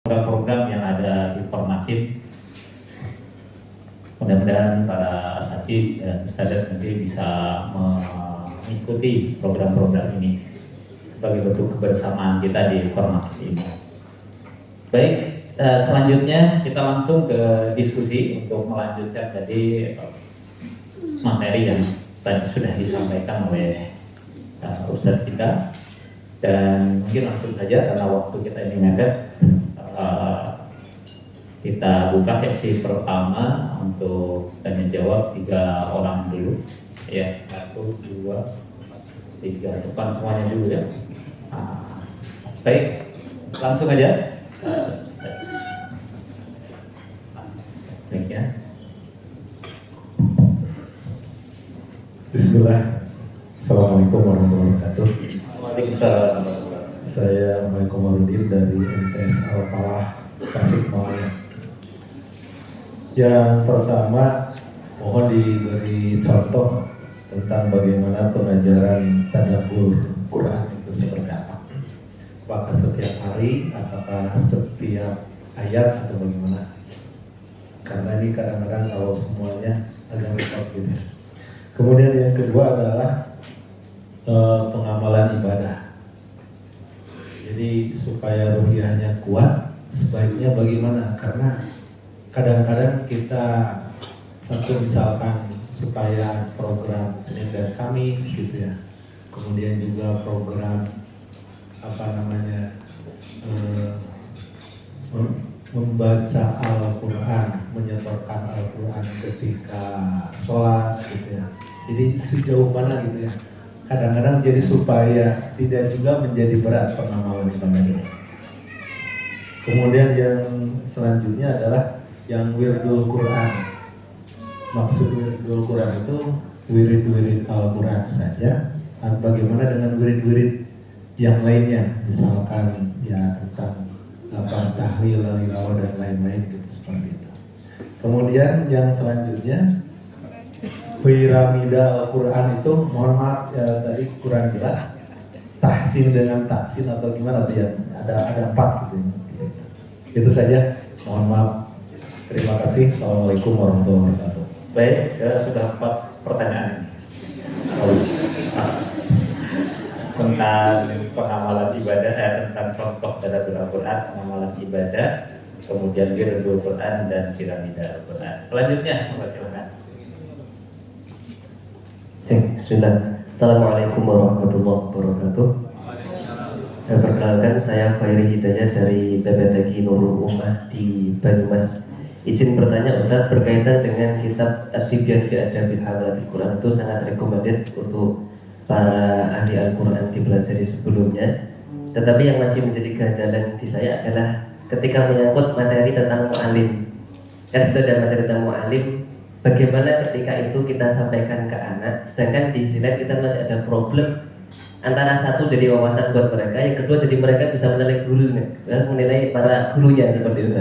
program yang ada informatif. Mudah-mudahan para asatidz dan ustadzah nanti bisa mengikuti program-program ini sebagai bentuk kebersamaan kita di informatif ini. Baik, selanjutnya kita langsung ke diskusi untuk melanjutkan tadi materi yang tadi sudah disampaikan oleh ustadz kita. Dan mungkin langsung saja karena waktu kita ini mepet, kita buka sesi pertama untuk tanya jawab 3 orang dulu, ya 1, 2, 3 depan semuanya dulu ya. Baik, langsung aja. Baik ya. Bismillah. Assalamualaikum warahmatullahi wabarakatuh. Waalaikumsalam. Saya Mike Komarudin dari MTS Al-Falah Tasikmalaya. Yang pertama, mohon diberi contoh tentang bagaimana pengajaran tadabbur Quran itu seperti apa. Apakah setiap hari, apakah setiap ayat atau bagaimana? Karena ini kadang-kadang kalau semuanya agak repot gitu. Kemudian yang kedua adalah pengamalan ibadah. Jadi supaya ruhiyahnya kuat, sebaiknya bagaimana? Karena kadang-kadang kita misalkan supaya program Senin dan Kamis gitu ya, kemudian juga program membaca Al-Quran, menyetorkan Al-Quran ketika sholat gitu ya. Jadi sejauh mana gitu ya, kadang-kadang jadi supaya tidak juga menjadi berat pengamalan ibadah ini. Kemudian yang selanjutnya adalah yang wirdul Quran. Maksud wirdul Quran itu wirid-wirid Al-Quran saja. Bagaimana dengan wirid-wirid yang lainnya, misalkan ya tentang tahlil, tilawah dan lain-lain gitu, seperti itu. Kemudian yang selanjutnya piramida Al-Quran itu, mohon maaf ya, tadi kurang jelas tahsin dengan taksin atau gimana tuh ya, ada 4 gitu. Itu saja, mohon maaf. Terima kasih. Assalamualaikum warahmatullahi wabarakatuh. Baik, sudah 4 pertanyaan tentang pengamalan ibadah, tentang contoh dalam Al-Quran, pengamalan ibadah, kemudian wirdul Quran dan piramida Al-Quran. Selanjutnya, silakan. Bismillah. Assalamualaikum warahmatullahi wabarakatuh. Saya perkenalkan, saya Khairi Hidayat dari PPTQ Nurul Ummah di Banyumas. Izin bertanya Ustaz, berkaitan dengan kitab At-Tibyan fi Adabil Hamalatil Quran, itu sangat recommended untuk para ahli Al-Quran dipelajari sebelumnya. Tetapi yang masih menjadi ganjalan di saya adalah ketika menyangkut materi tentang mu'alim. Kan sudah ada materi tentang mu'alim, bagaimana ketika itu kita sampaikan ke anak, sedangkan di sini kita masih ada problem antara satu jadi wawasan buat mereka, yang kedua jadi mereka bisa menilai gurunya, menilai para gurunya seperti itu.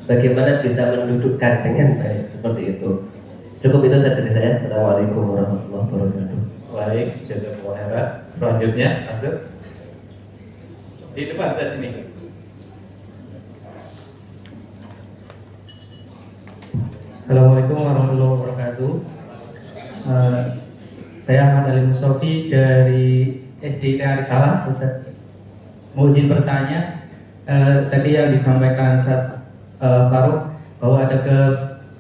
Bagaimana bisa mendudukkan dengan baik seperti itu. Cukup itu saja dari saya. Assalamualaikum warahmatullahi wabarakatuh. Baik, jazakumullah. Selanjutnya, satu di depan saat ini. Assalamualaikum warahmatullahi wabarakatuh. Saya Ahmad Ali Mustafi dari SD Risalah, Ustaz. Mau izin bertanya, tadi yang disampaikan Ustaz Faruk bahwa ada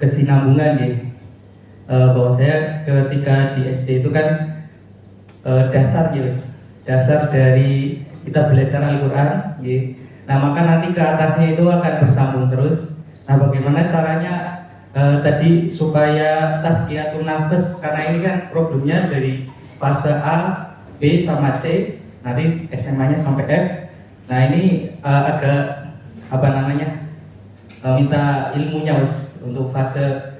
kesinambungan ya. Bahwa saya ketika di SD itu kan dasar dari kita belajar Al-Quran ya. Nah maka nanti ke atasnya itu akan bersambung terus. Nah bagaimana caranya tadi supaya tazkiyatun nafs, karena ini kan problemnya dari fase A, B sama C, nanti SMA-nya sampai F. Nah ini agak minta ilmunya untuk fase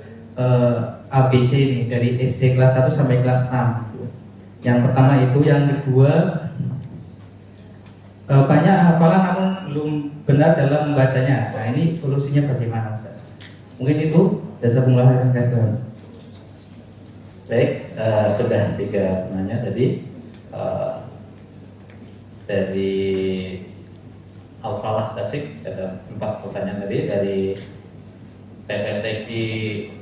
A, B, C ini dari SD kelas 1 sampai kelas 6. Yang pertama itu, yang kedua banyak hafalan namun belum benar dalam membacanya. Nah ini solusinya bagaimana Ustaz? Mungkin itu. Jazakumullah khairan. Baik, sudah 3 penanya tadi. Dari Al-Falah Tasik, ada 4 pertanyaan tadi dari PPTQ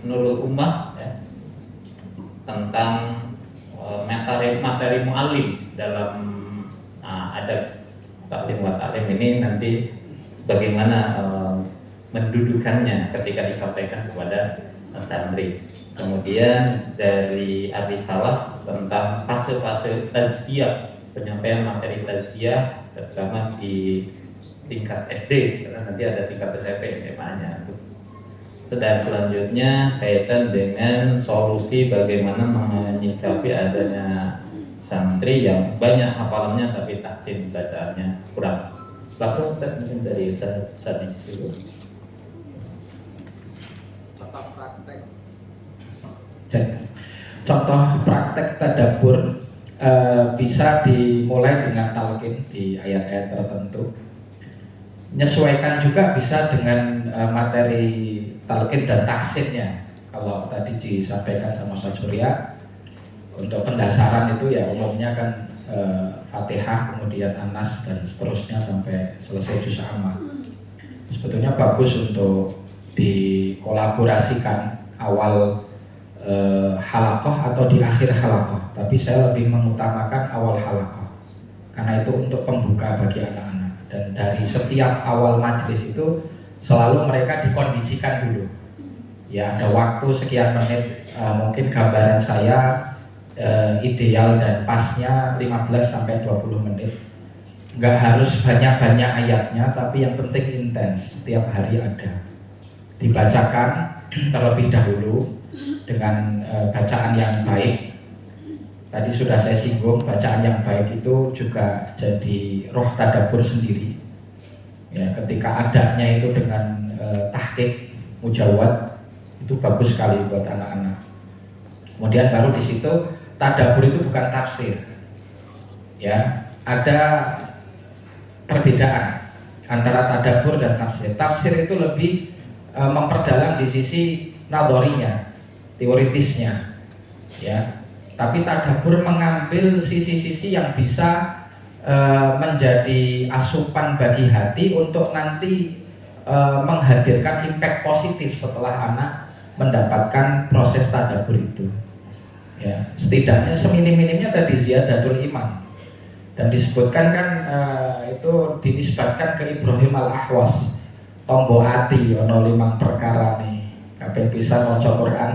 Nurul Ummah ya, tentang materi mu'alim dalam adab taklim wa ta'lim ini nanti bagaimana mendudukannya ketika disampaikan kepada santri. Kemudian dari Ar-Risalah tentang fase-fase tazkiyah, penyampaian materi tazkiyah terutama di tingkat SD, karena nanti ada tingkat SMP, SMA-nya. Dan selanjutnya kaitan dengan solusi bagaimana menyikapi adanya santri yang banyak hafalannya tapi tahsin bacaannya kurang. Langsung Ustaz, mungkin dari Ustaz Sani dulu. Contoh praktek tadabbur bisa dimulai dengan talqin di ayat-ayat tertentu. Menyesuaikan juga bisa dengan materi talqin dan tahsinnya. Kalau tadi disampaikan sama Ustaz Surya, untuk pendasaran itu ya umumnya kan Fatihah, kemudian Anas dan seterusnya sampai selesai juz amma. Sebetulnya bagus untuk dikolaborasikan awal halaqah atau di akhir halaqah, tapi saya lebih mengutamakan awal halaqah karena itu untuk pembuka bagi anak-anak. Dan dari setiap awal majelis itu selalu mereka dikondisikan dulu. Ya ada waktu sekian menit, mungkin gambaran saya ideal dan pasnya 15 sampai 20 menit. Nggak harus banyak-banyak ayatnya, tapi yang penting intens, setiap hari ada. Dibacakan terlebih dahulu dengan bacaan yang baik. Tadi sudah saya singgung, bacaan yang baik itu juga jadi roh tadabbur sendiri. Ya, ketika adanya itu dengan tahqiq mujawad itu bagus sekali buat anak-anak. Kemudian baru di situ tadabbur itu bukan tafsir. Ya, ada perbedaan antara tadabbur dan tafsir. Tafsir itu lebih memperdalam di sisi nadharinya, teoritisnya. Ya. Tapi tadabbur mengambil sisi-sisi yang bisa menjadi asupan bagi hati untuk nanti menghadirkan impact positif setelah anak mendapatkan proses tadabbur itu. Ya, setidaknya seminim-minimnya tadi ziyadatul iman. Dan disebutkan kan itu dinisbatkan ke Ibrahim al-Ahwas. Tombo ati ono 5 perkara nih. Kabeh bisa maca Quran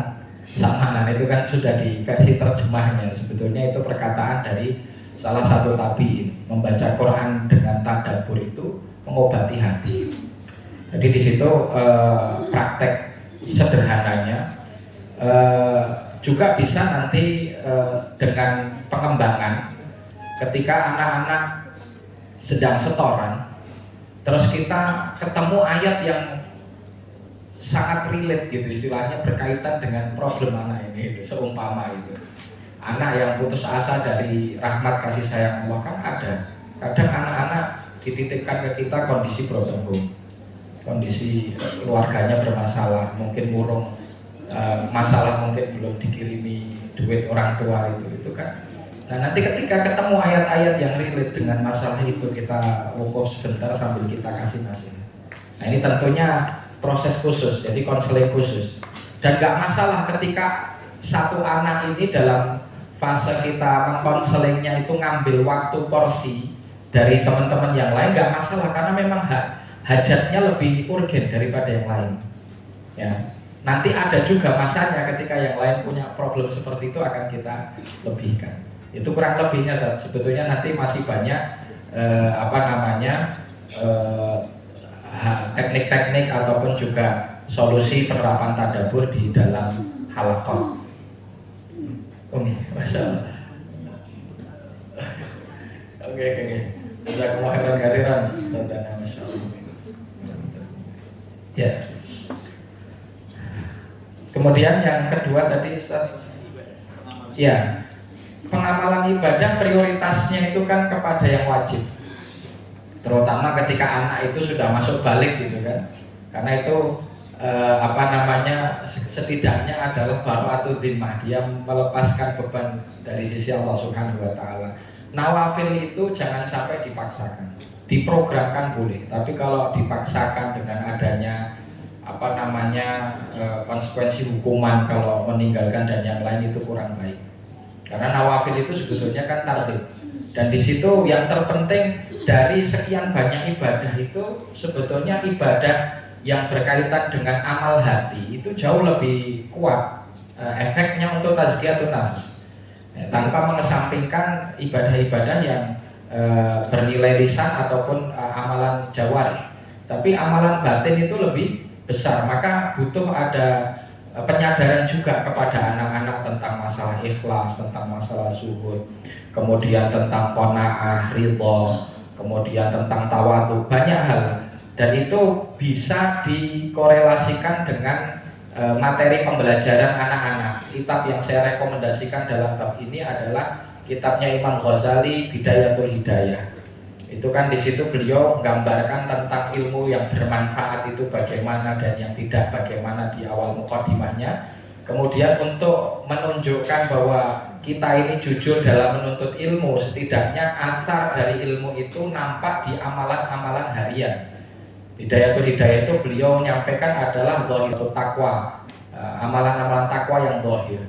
sama itu kan sudah di versi terjemahnya. Sebetulnya itu perkataan dari salah satu tabi'in, membaca Quran dengan tadabbur itu mengobati hati. Jadi di situ praktek sederhananya juga bisa nanti dengan pengembangan ketika anak-anak sedang setoran, terus kita ketemu ayat yang sangat relate gitu, istilahnya berkaitan dengan problem anak ini, seumpama itu anak yang putus asa dari rahmat kasih sayang Allah kan ada. Kadang anak-anak dititipkan ke kita kondisi broken home, kondisi keluarganya bermasalah, mungkin murung, masalah mungkin belum dikirimi duit orang tua itu kan. Nah nanti ketika ketemu ayat-ayat yang relate dengan masalah itu, kita wukuf sebentar sambil kita kasih nasihat. Nah ini tentunya proses khusus, jadi konseling khusus. Dan gak masalah ketika satu anak ini dalam fase kita mengkonselingnya itu ngambil waktu porsi dari teman-teman yang lain, gak masalah karena memang hajatnya lebih urgen daripada yang lain. Ya, nanti ada juga masanya ketika yang lain punya problem seperti itu akan kita lebihkan. Itu kurang lebihnya sebetulnya nanti masih banyak teknik-teknik ataupun juga solusi penerapan tadabbur di dalam halaqah. Oke, masalah. Oke. Jazakumullah khairan katsiran. Masyaallah. Ya. Kemudian yang kedua tadi ya, pengamalan ibadah prioritasnya itu kan kepada yang wajib. Terutama ketika anak itu sudah masuk balik gitu kan. Karena itu setidaknya adalah bara'atu dhimmah, dia melepaskan beban dari sisi Allah Subhanahu wa taala. Nawafil itu jangan sampai dipaksakan. Diprogramkan boleh, tapi kalau dipaksakan dengan adanya konsekuensi hukuman kalau meninggalkan dan yang lain itu kurang baik. Karena nawafil itu sebetulnya kan targhib. Dan di situ yang terpenting dari sekian banyak ibadah itu sebetulnya ibadah yang berkaitan dengan amal hati itu jauh lebih kuat efeknya untuk tazkiyatun nafs. Tanpa mengesampingkan ibadah-ibadah yang bernilai lisan ataupun amalan jawarih. Tapi amalan batin itu lebih besar, maka butuh ada penyadaran juga kepada anak-anak tentang masalah ikhlas, tentang masalah zuhud, kemudian tentang qanaah, ridha, kemudian tentang tawadhu, banyak hal. Dan itu bisa dikorelasikan dengan materi pembelajaran anak-anak. Kitab yang saya rekomendasikan dalam bab ini adalah kitabnya Imam Ghazali, Bidayatul Hidayah. Itu kan di situ beliau menggambarkan tentang ilmu yang bermanfaat itu bagaimana dan yang tidak bagaimana di awal mukadimahnya. Kemudian untuk menunjukkan bahwa kita ini jujur dalam menuntut ilmu, setidaknya asar dari ilmu itu nampak di amalan-amalan harian. Bidayatul Hidayah itu beliau menyampaikan adalah zahirut takwa, amalan-amalan takwa yang zahir.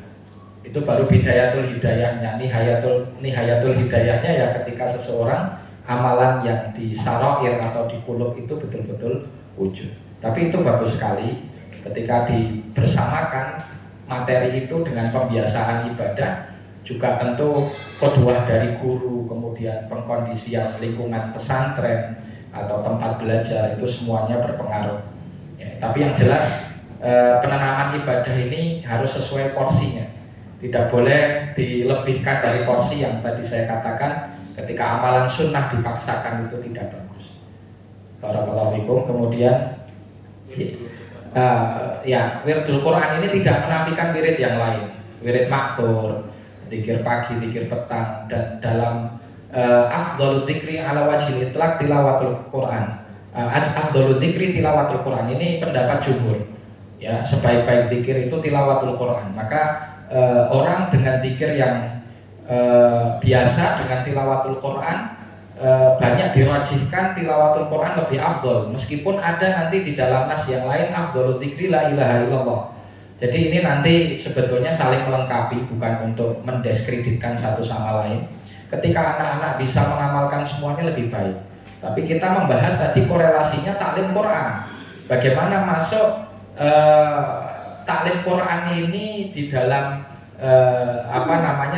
Itu baru bidayatul hidayahnya. Nihayatul hidayahnya ya ketika seseorang amalan yang di sarair atau di qulub itu betul-betul wujud. Tapi itu bagus sekali ketika dibersamakan materi itu dengan pembiasaan ibadah, juga tentu qudwah dari guru, kemudian pengkondisian lingkungan pesantren atau tempat belajar, itu semuanya berpengaruh. Ya, tapi yang jelas penanaman ibadah ini harus sesuai porsinya. Tidak boleh dilebihkan dari porsi yang tadi saya katakan. Ketika amalan sunnah dipaksakan itu tidak bagus. Barakallahu fikum. Kemudian wirdul Quran ini tidak menafikan wirid yang lain. Wirid maktur, zikir pagi, zikir petang, dan dalam afdhalul dzikri ala wajhil itlaq tilawatul Quran. Afdhalul dzikri tilawatul Quran, ini pendapat jumhur. Ya, sebaik-baik zikir itu tilawatul Quran. Maka orang dengan zikir yang biasa dengan tilawatul Quran banyak dirajihkan tilawatul Quran lebih afdol, meskipun ada nanti di dalam nas yang lain afdhalul dzikri la ilaha illallah. Jadi ini nanti sebetulnya saling melengkapi, bukan untuk mendiskreditkan satu sama lain. Ketika anak-anak bisa mengamalkan semuanya lebih baik. Tapi kita membahas tadi korelasinya taklim Quran. Bagaimana masuk taklim Quran ini di dalam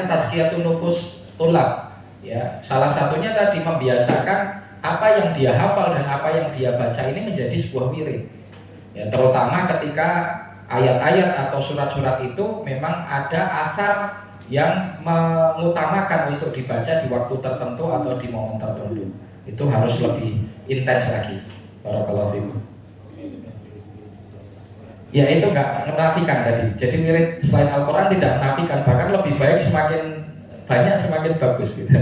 tazkiyatun nufus tulab, ya. Salah satunya tadi membiasakan apa yang dia hafal dan apa yang dia baca ini menjadi sebuah wirid, ya, terutama ketika ayat-ayat atau surat-surat itu memang ada asar yang mengutamakan untuk dibaca di waktu tertentu atau di momen tertentu. Itu harus lebih intens lagi. Barakallahu fikum. Ya, itu enggak menafikan tadi. Jadi wirid selain Al-Quran tidak menafikan, bahkan lebih baik semakin banyak semakin bagus gitu.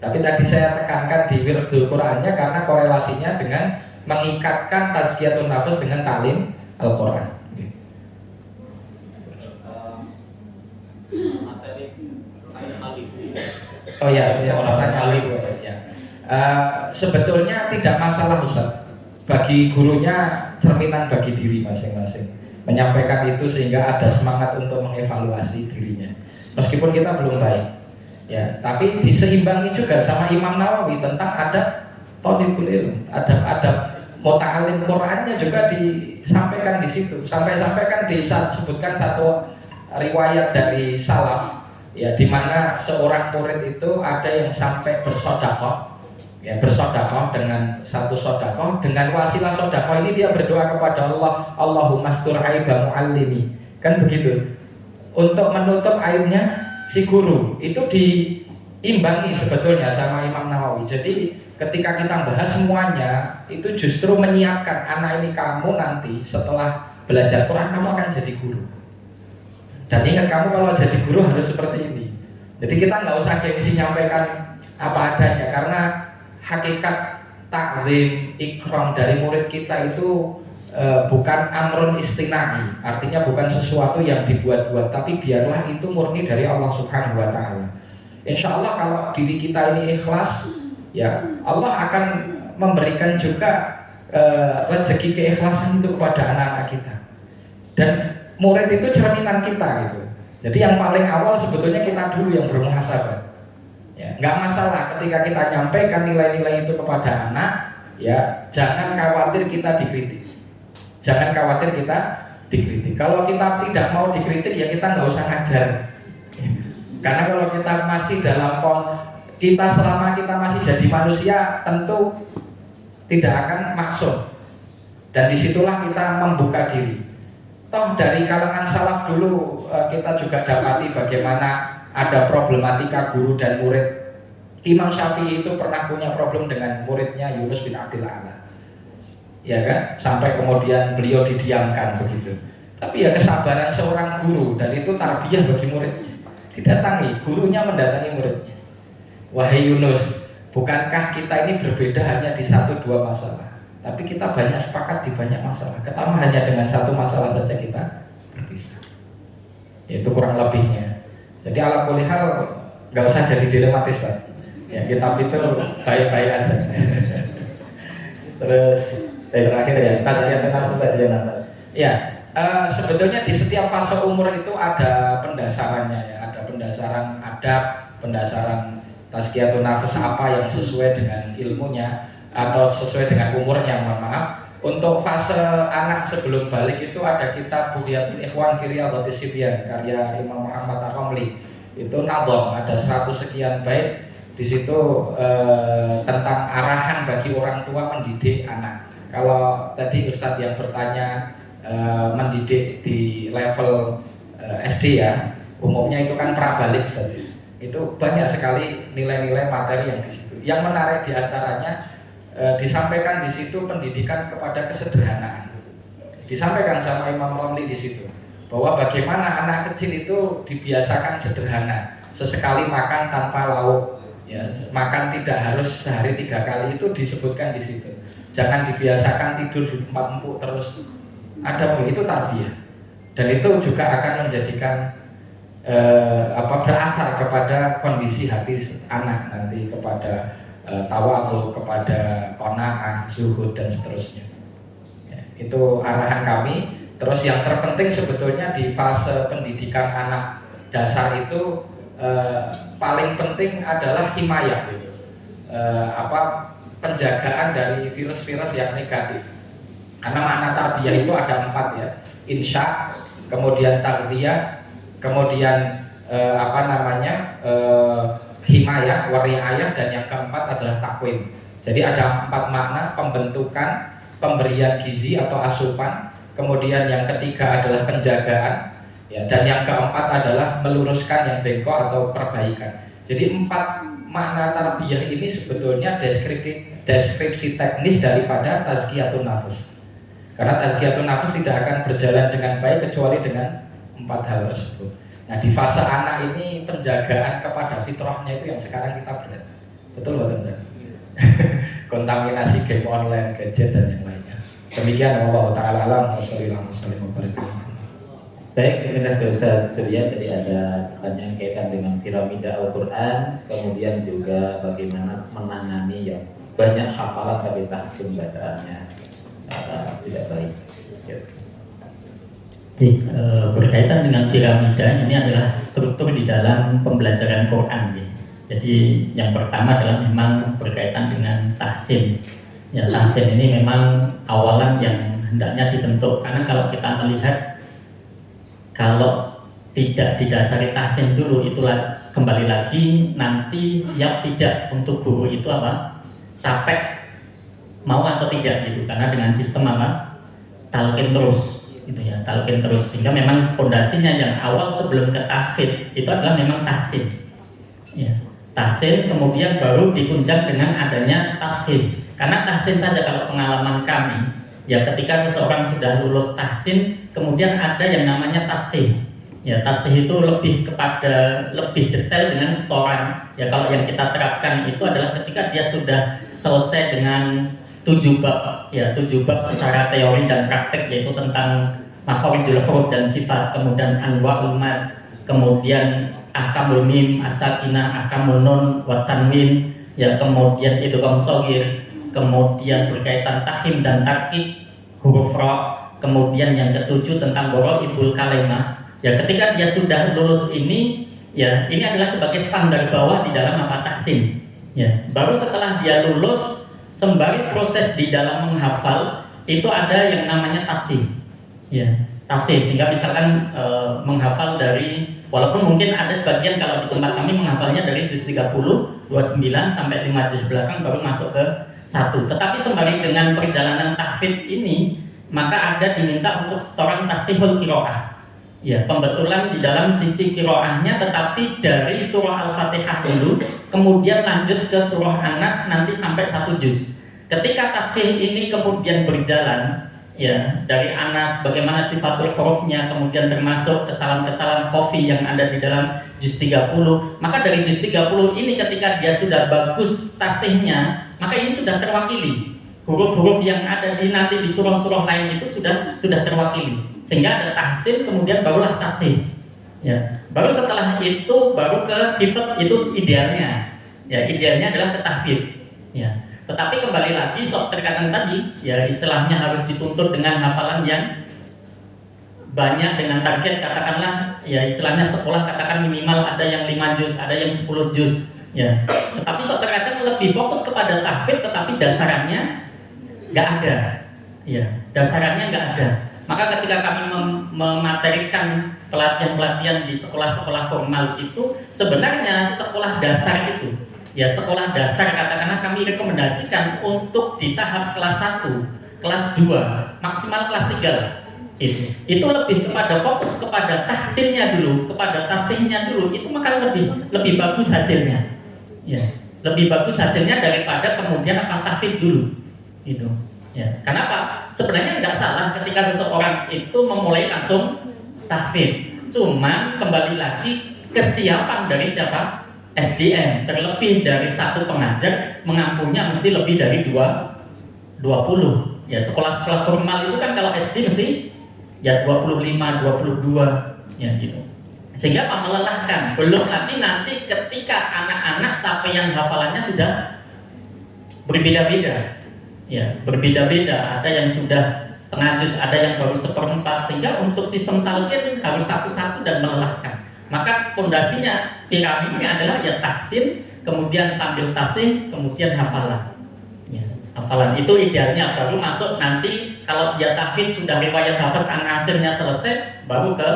Tapi tadi saya tekankan di wiridul Qurannya karena korelasinya dengan mengikatkan tazkiyatun nafs dengan taklim Al-Quran. Oh ya, orang tanya alif ya. Sebetulnya tidak masalah Ustaz. Bagi gurunya cerminan bagi diri masing-masing. Menyampaikan itu sehingga ada semangat untuk mengevaluasi dirinya. Meskipun kita belum baik, ya, tapi diseimbangi juga sama Imam Nawawi tentang adab thalibul ilm, adab muta'allim Qur'annya juga disampaikan di situ. Sampai-sampai kan disebutkan satu riwayat dari salaf, ya, di mana seorang murid itu ada yang sampai bersedekah. Ya, bersedekah dengan satu sedekah, dengan wasilah sedekah ini dia berdoa kepada Allah, Allahumma astur aiba muallimi. Kan begitu. Untuk menutup aibnya si guru. Itu diimbangi sebetulnya sama Imam Nawawi. Jadi ketika kita bahas semuanya, itu justru menyiapkan anak ini, kamu nanti setelah belajar Quran kamu akan jadi guru. Dan ingat, kamu kalau jadi guru harus seperti ini. Jadi kita nggak usah gengsi nyampaikan apa adanya, karena hakikat takzim, ikram dari murid kita itu bukan amrun istinai, artinya bukan sesuatu yang dibuat-buat, tapi biarlah itu murni dari Allah Subhanahu wa Ta'ala. Insya Allah kalau diri kita ini ikhlas, ya Allah akan memberikan juga rezeki keikhlasan itu kepada anak-anak kita. Dan murid itu cerminan kita gitu. Jadi yang paling awal sebetulnya kita dulu yang bermuhasabah. Ya, nggak masalah ketika kita nyampaikan nilai-nilai itu kepada anak, ya jangan khawatir kita dikritik. Jangan khawatir kita dikritik. Kalau kita tidak mau dikritik, ya kita nggak usah ngajar. Karena kalau kita masih dalam kita selama kita masih jadi manusia, tentu tidak akan maksud. Dan disitulah kita membuka diri. Toh dari kalangan salaf dulu kita juga dapati bagaimana ada problematika guru dan murid. Imam Syafi'i itu pernah punya problem dengan muridnya Yunus bin Abdul A'la, ya kan? Sampai kemudian beliau didiamkan begitu. Tapi ya kesabaran seorang guru, dan itu tarbiyah bagi muridnya. Didatangi, gurunya mendatangi muridnya. Wahai Yunus, bukankah kita ini berbeda hanya di 1-2 masalah, tapi kita banyak sepakat di banyak masalah. Ketemu hanya dengan satu masalah saja kita berpisah. Itu kurang lebihnya. Jadi ala kulli hal nggak usah jadi dilematis lah. Ya kita itu baik-baik aja. Terus terakhir ya, tasbih tentang sebagian apa? Ya, sebetulnya di setiap fase umur itu ada pendasarannya ya, ada pendasaran adab, pendasaran tazkiyatun nafs apa yang sesuai dengan ilmunya atau sesuai dengan umurnya, mohon maaf. Untuk fase anak sebelum balik itu ada kitab Bugyatul Ikhwan fi Riyadhatis Sibyan karya Imam Muhammad Ar-Ramli. Itu nadham, ada 100 sekian bait di situ tentang arahan bagi orang tua mendidik anak. Kalau tadi Ustadz yang bertanya mendidik di level SD ya, umumnya itu kan prabalik saja. Itu banyak sekali nilai-nilai materi yang di situ. Yang menarik diantaranya disampaikan di situ pendidikan kepada kesederhanaan. Disampaikan sama Imam Romli di situ bahwa bagaimana anak kecil itu dibiasakan sederhana, sesekali makan tanpa lauk, ya, makan tidak harus sehari 3 kali, itu disebutkan di situ. Jangan dibiasakan tidur di tempat empuk terus. Ada begitu tarbiyah, dan itu juga akan menjadikan berakar kepada kondisi hati anak nanti, kepada tawadhu, kepada qanaah, zuhud dan seterusnya. Ya, itu arahan kami. Terus yang terpenting sebetulnya di fase pendidikan anak dasar itu paling penting adalah himayah gitu. Penjagaan dari virus-virus yang negatif. Karena makna tarbiyah itu ada 4 ya. Insya, kemudian tarbiyah, kemudian himayah, wariayah, dan yang keempat adalah takwin. Jadi ada 4 makna: pembentukan, pemberian gizi atau asupan, kemudian yang ketiga adalah penjagaan, ya, dan yang keempat adalah meluruskan yang bengkok atau perbaikan. Jadi 4 makna tarbiyah ini sebetulnya deskripsi teknis daripada tazkiyatun nafs. Karena tazkiyatun nafs tidak akan berjalan dengan baik kecuali dengan 4 hal tersebut. Nah, di fase anak ini penjagaan kepada fitrahnya itu yang sekarang kita berat. Betul betul. Kontaminasi game online, gadget dan yang lainnya. Demikian, wallahu taala alam, wassalamu alaikum warahmatullahi wabarakatuh. Baik, kita ke Ustaz Surya. Tadi ada pertanyaan kaitan dengan piramida Al-Quran, kemudian juga bagaimana menangani yang banyak hafalan tapi tahsin bacaannya tidak baik. Berkaitan dengan piramida, ini adalah struktur di dalam pembelajaran Quran. Jadi yang pertama adalah memang berkaitan dengan tahsin. Ya, tahsin ini memang awalan yang hendaknya dibentuk, karena kalau kita melihat, kalau tidak didasari tahsin dulu, itulah kembali lagi nanti siap tidak untuk guru itu capek mau atau tidak gitu, karena dengan sistem talqin terus gitu ya, talqin terus, sehingga memang fondasinya yang awal sebelum ke tahfidz itu adalah memang tahsin ya, tahsin, kemudian baru ditunjang dengan adanya tashih. Karena tahsin saja, kalau pengalaman kami ya, ketika seseorang sudah lulus tahsin, kemudian ada yang namanya tashih ya, tashih itu lebih detail dengan setoran ya. Kalau yang kita terapkan itu adalah ketika dia sudah selesai dengan 7 bab ya, 7 bab secara teori dan praktek, yaitu tentang makharijul huruf dan sifat, kemudian anwa'ul mad, kemudian ahkamul mim, as-sakinah, ahkamul nun, wa tanwin, ya kemudian idgham shaghir, kemudian berkaitan tahim dan tarkib, huruf ra, kemudian yang ketujuh tentang gharaibul kalimah. Ya ketika dia sudah lulus ini, ya ini adalah sebagai standar bawah di dalam apa tahsin. Ya, baru setelah dia lulus sembari proses di dalam menghafal itu ada yang namanya tasih. Ya, tasih sehingga misalkan menghafal dari, walaupun mungkin ada sebagian kalau di tempat kami menghafalnya dari juz 30, 29 sampai 5 juz belakang baru masuk ke 1. Tetapi sembari dengan perjalanan tahfidz ini, maka ada diminta untuk setoran tasihul qiraah. Ya, pembetulan di dalam sisi qiraahnya, tetapi dari surah Al-Fatihah dulu, kemudian lanjut ke surah An-Nas nanti sampai 1 juz. Ketika tasfih ini kemudian berjalan, ya dari Anas bagaimana sifatul hurufnya, kemudian termasuk kesalahan-kesalahan kofi yang ada di dalam juz 30, maka dari juz 30 ini ketika dia sudah bagus tasihnya, maka ini sudah terwakili. Huruf-huruf yang ada di nanti di surah-surah lain itu sudah terwakili, sehingga ada tahsin kemudian barulah tasih. Ya, baru setelah itu baru ke hifdz, itu idealnya. Ya, idealnya adalah ke tahfidz. Ya. Tetapi kembali lagi sok terkadang tadi, ya istilahnya harus dituntut dengan hafalan yang banyak dengan target, katakanlah ya istilahnya sekolah katakan minimal ada yang 5 juz, ada yang 10 juz, ya. Tetapi sok terkadang lebih fokus kepada tahfidz, tetapi dasarannya nggak ada, ya dasarannya nggak ada. Maka ketika kami mematerikan pelatihan-pelatihan di sekolah-sekolah formal itu, sebenarnya sekolah dasar itu, ya sekolah dasar katakanlah kami rekomendasikan untuk di tahap kelas 1, kelas 2, maksimal kelas 3 lah. Itu lebih kepada fokus kepada tahsinnya dulu, kepada tasihnya dulu, itu maka lebih bagus hasilnya. Ya, lebih bagus hasilnya daripada kemudian apa tahfidz dulu. Itu. Ya, kenapa? Sebenarnya nggak salah ketika seseorang itu memulai langsung tahfidz. Cuman kembali lagi kesiapan dari siapa? SDM, terlebih dari satu pengajar mengampunya mesti lebih dari 20. Ya, sekolah-sekolah formal itu kan kalau SD mesti ya 25, 22 ya gitu. Sehingga apa melelahkan. Belum lagi nanti ketika anak-anak capaian hafalannya sudah berbeda-beda. Ya, berbeda-beda. Ada yang sudah setengah juz, ada yang baru 1/4, sehingga untuk sistem talqin harus satu-satu dan melelahkan. Maka pondasinya piramidnya adalah ya tahsin, kemudian sambil tasih, kemudian hafalan. Ya, hafalan itu idealnya baru masuk nanti kalau dia tahfidz sudah riwayat hafaz an asirnya selesai, baru ke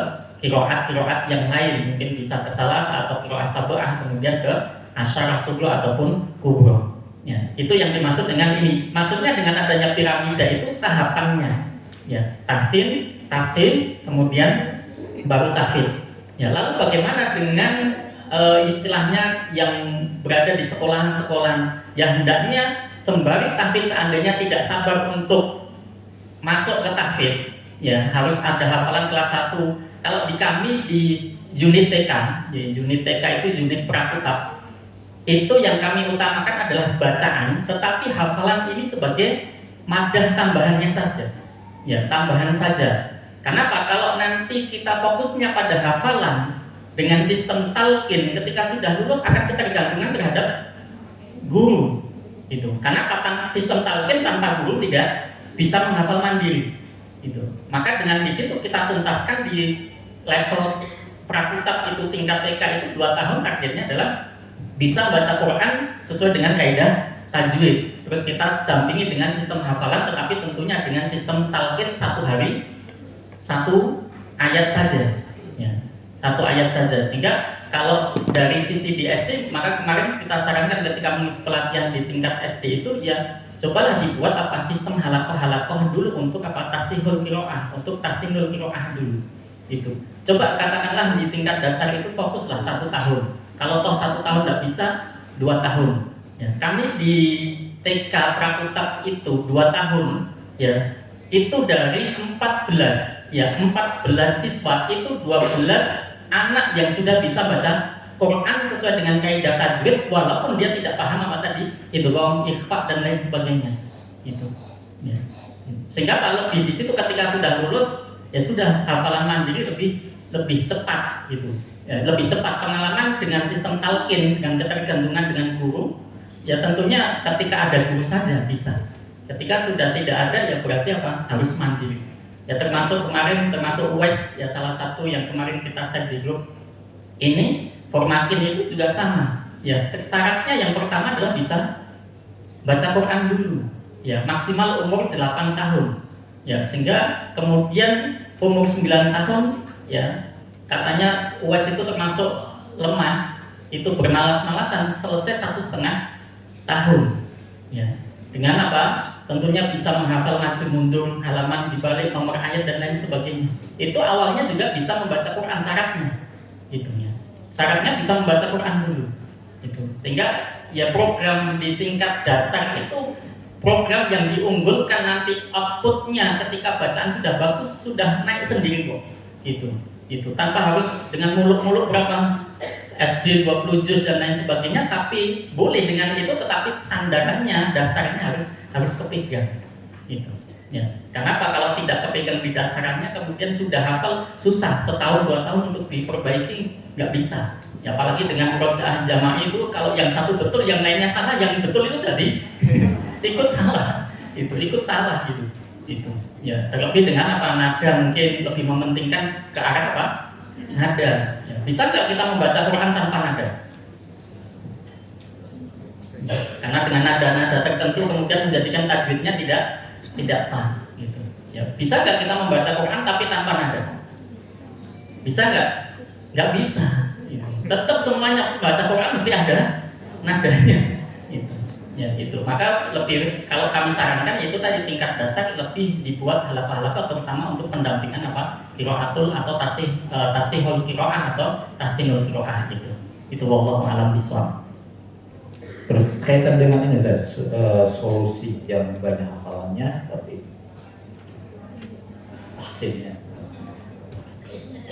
qiraat yang lain, mungkin bisa ke salasa atau qiraat sab'ah, kemudian ke asyarah sughra ataupun kubra. Ya, itu yang dimaksud dengan ini. Maksudnya dengan adanya piramida itu tahapannya. Ya, tahsin, tasih, kemudian baru tahfidz. Ya, lalu bagaimana dengan istilahnya yang berada di sekolahan-sekolahan yang hendaknya sembari tahfidz seandainya tidak sabar untuk masuk ke tahfidz, ya harus ada hafalan kelas 1. Kalau di kami di unit TK, ya, unit TK itu unit prakutab. Itu yang kami utamakan adalah bacaan, tetapi hafalan ini sebagai madah tambahannya saja. Ya, tambahan saja. Kenapa? Kalau nanti kita fokusnya pada hafalan dengan sistem talqin, ketika sudah lulus akan ketergantungan terhadap guru. Itu. Karena sistem talqin tanpa guru tidak bisa menghafal mandiri. Itu. Maka dengan di situ kita tuntaskan di level prakutab itu tingkat TK itu 2 tahun, targetnya adalah bisa baca Quran sesuai dengan kaidah tajwid. Terus kita dampingi dengan sistem hafalan, tetapi tentunya dengan sistem talqin 1 hari 1 ayat saja. Ya, 1 ayat saja. Sehingga kalau dari sisi di SD, maka kemarin kita sarankan ketika mengisi pelatihan di tingkat SD itu ya cobalah dibuat apa sistem halakoh dulu untuk apa tasihul qiraah, untuk tasihul qiraah dulu. Itu. Coba katakanlah di tingkat dasar itu fokuslah 1 tahun. Kalau toh 1 tahun tidak bisa, 2 tahun. Ya, kami di TK prakutab itu 2 tahun, ya itu dari 14, ya 14 siswa itu 12 anak yang sudah bisa baca Quran sesuai dengan kaidah tajwid, walaupun dia tidak paham apa tadi idgham, ikhfa dan lain sebagainya. Itu. Ya. Sehingga kalau di situ ketika sudah lulus, ya sudah hafalan mandiri lebih cepat gitu. Ya, lebih cepat pengalaman dengan sistem talqin, dengan ketergantungan dengan guru. Ya tentunya ketika ada guru saja bisa. Ketika sudah tidak ada ya berarti apa? Harus mandiri. Ya termasuk UES ya salah satu yang kemarin kita share di grup ini formatin itu juga sama. Ya syaratnya yang pertama adalah bisa baca Quran dulu. Ya maksimal umur 8 tahun. Ya sehingga kemudian umur 9 tahun ya katanya UES itu termasuk lemah, itu bermalas-malasan selesai 1,5 tahun. Ya dengan apa? Tentunya bisa menghafal maju mundur, halaman dibalik, nomor ayat dan lain sebagainya. Itu awalnya juga bisa membaca Quran syaratnya, gitu ya. Syaratnya bisa membaca Quran dulu, gitu. Sehingga ya program di tingkat dasar itu program yang diunggulkan nanti outputnya ketika bacaan sudah bagus sudah naik sendiri kok, gitu. Tanpa harus dengan muluk-muluk berapa SD 20 juz dan lain sebagainya, tapi boleh dengan itu tetapi sandarannya dasarnya harus kepegang gitu ya. Kenapa kalau tidak kepegang di dasarnya kemudian sudah hafal susah, setahun 2 tahun untuk diperbaiki nggak bisa ya. Apalagi dengan murojaah jamaah itu kalau yang satu betul yang lainnya salah, yang betul itu jadi ikut salah gitu ya. Terlebih dengan apa, nada mungkin lebih mementingkan ke arah apa, nada ya. Bisa nggak kita membaca Quran tanpa nada? Ya, karena dengan nada-nada tertentu kemudian menjadikan tajwidnya tidak pas gitu ya. Bisa nggak kita membaca Quran tapi tanpa nada? Bisa nggak? Nggak bisa gitu. Tetap semuanya baca Quran mesti ada nadanya gitu ya. Itu maka lebih kalau kami sarankan yaitu tadi tingkat dasar lebih dibuat halaqah-halaqah terutama untuk pendampingan apa, qiraatul atau tasihul qiraah atau tahsinul qiraah gitu. Itu wallahu a'lam bishawab. Terus kaitan dengan ini solusi yang banyak hafalannya tapi hasilnya.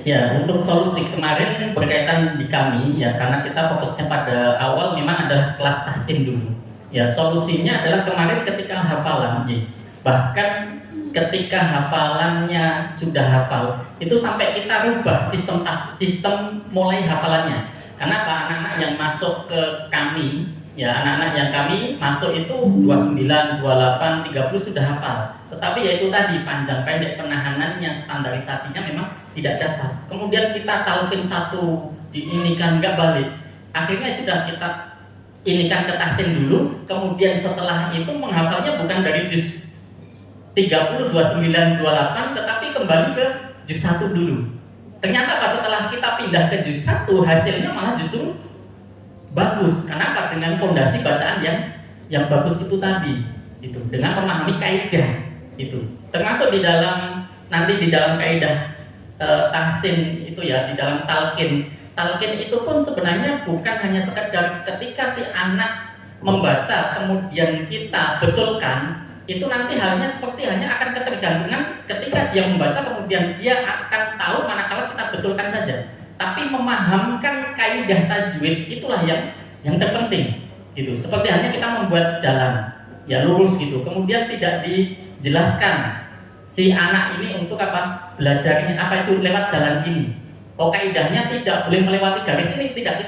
Ya, untuk solusi kemarin berkaitan di kami ya, karena kita fokusnya pada awal memang adalah kelas tahsin dulu. Ya, solusinya adalah kemarin ketika hafalan, ya, bahkan ketika hafalannya sudah hafal, itu sampai kita rubah sistem mulai hafalannya. Karena apa? Anak-anak yang masuk ke kami, ya anak-anak yang kami masuk itu 29, 28, 30 sudah hafal. Tetapi yaitu tadi panjang pendek penahanannya, standarisasinya memang tidak dapat. Kemudian kita talqin satu, diinikan nggak balik. Akhirnya sudah kita inikan ke tahsin dulu, kemudian setelah itu menghafalnya bukan dari juz 30, 29, 28, tetapi kembali ke juz 1 dulu. Ternyata pas setelah kita pindah ke juz 1, hasilnya malah justru bagus. Kenapa? Dengan fondasi bacaan yang bagus itu tadi, itu dengan memahami kaidah itu. Termasuk di dalam nanti di dalam kaidah tahsin itu ya, di dalam talqin. Talqin itu pun sebenarnya bukan hanya sekedar ketika si anak membaca kemudian kita betulkan, itu nanti halnya seperti hanya akan ketergantungan ketika dia membaca kemudian dia akan tahu manakala kita betulkan saja. Tapi memahamkan kaidah tajwid itulah yang terpenting gitu. Seperti hanya kita membuat jalan ya lurus gitu, kemudian tidak dijelaskan si anak ini untuk apa belajarnya, apa itu lewat jalan ini. Oh kaidahnya tidak boleh melewati garis ini, tidak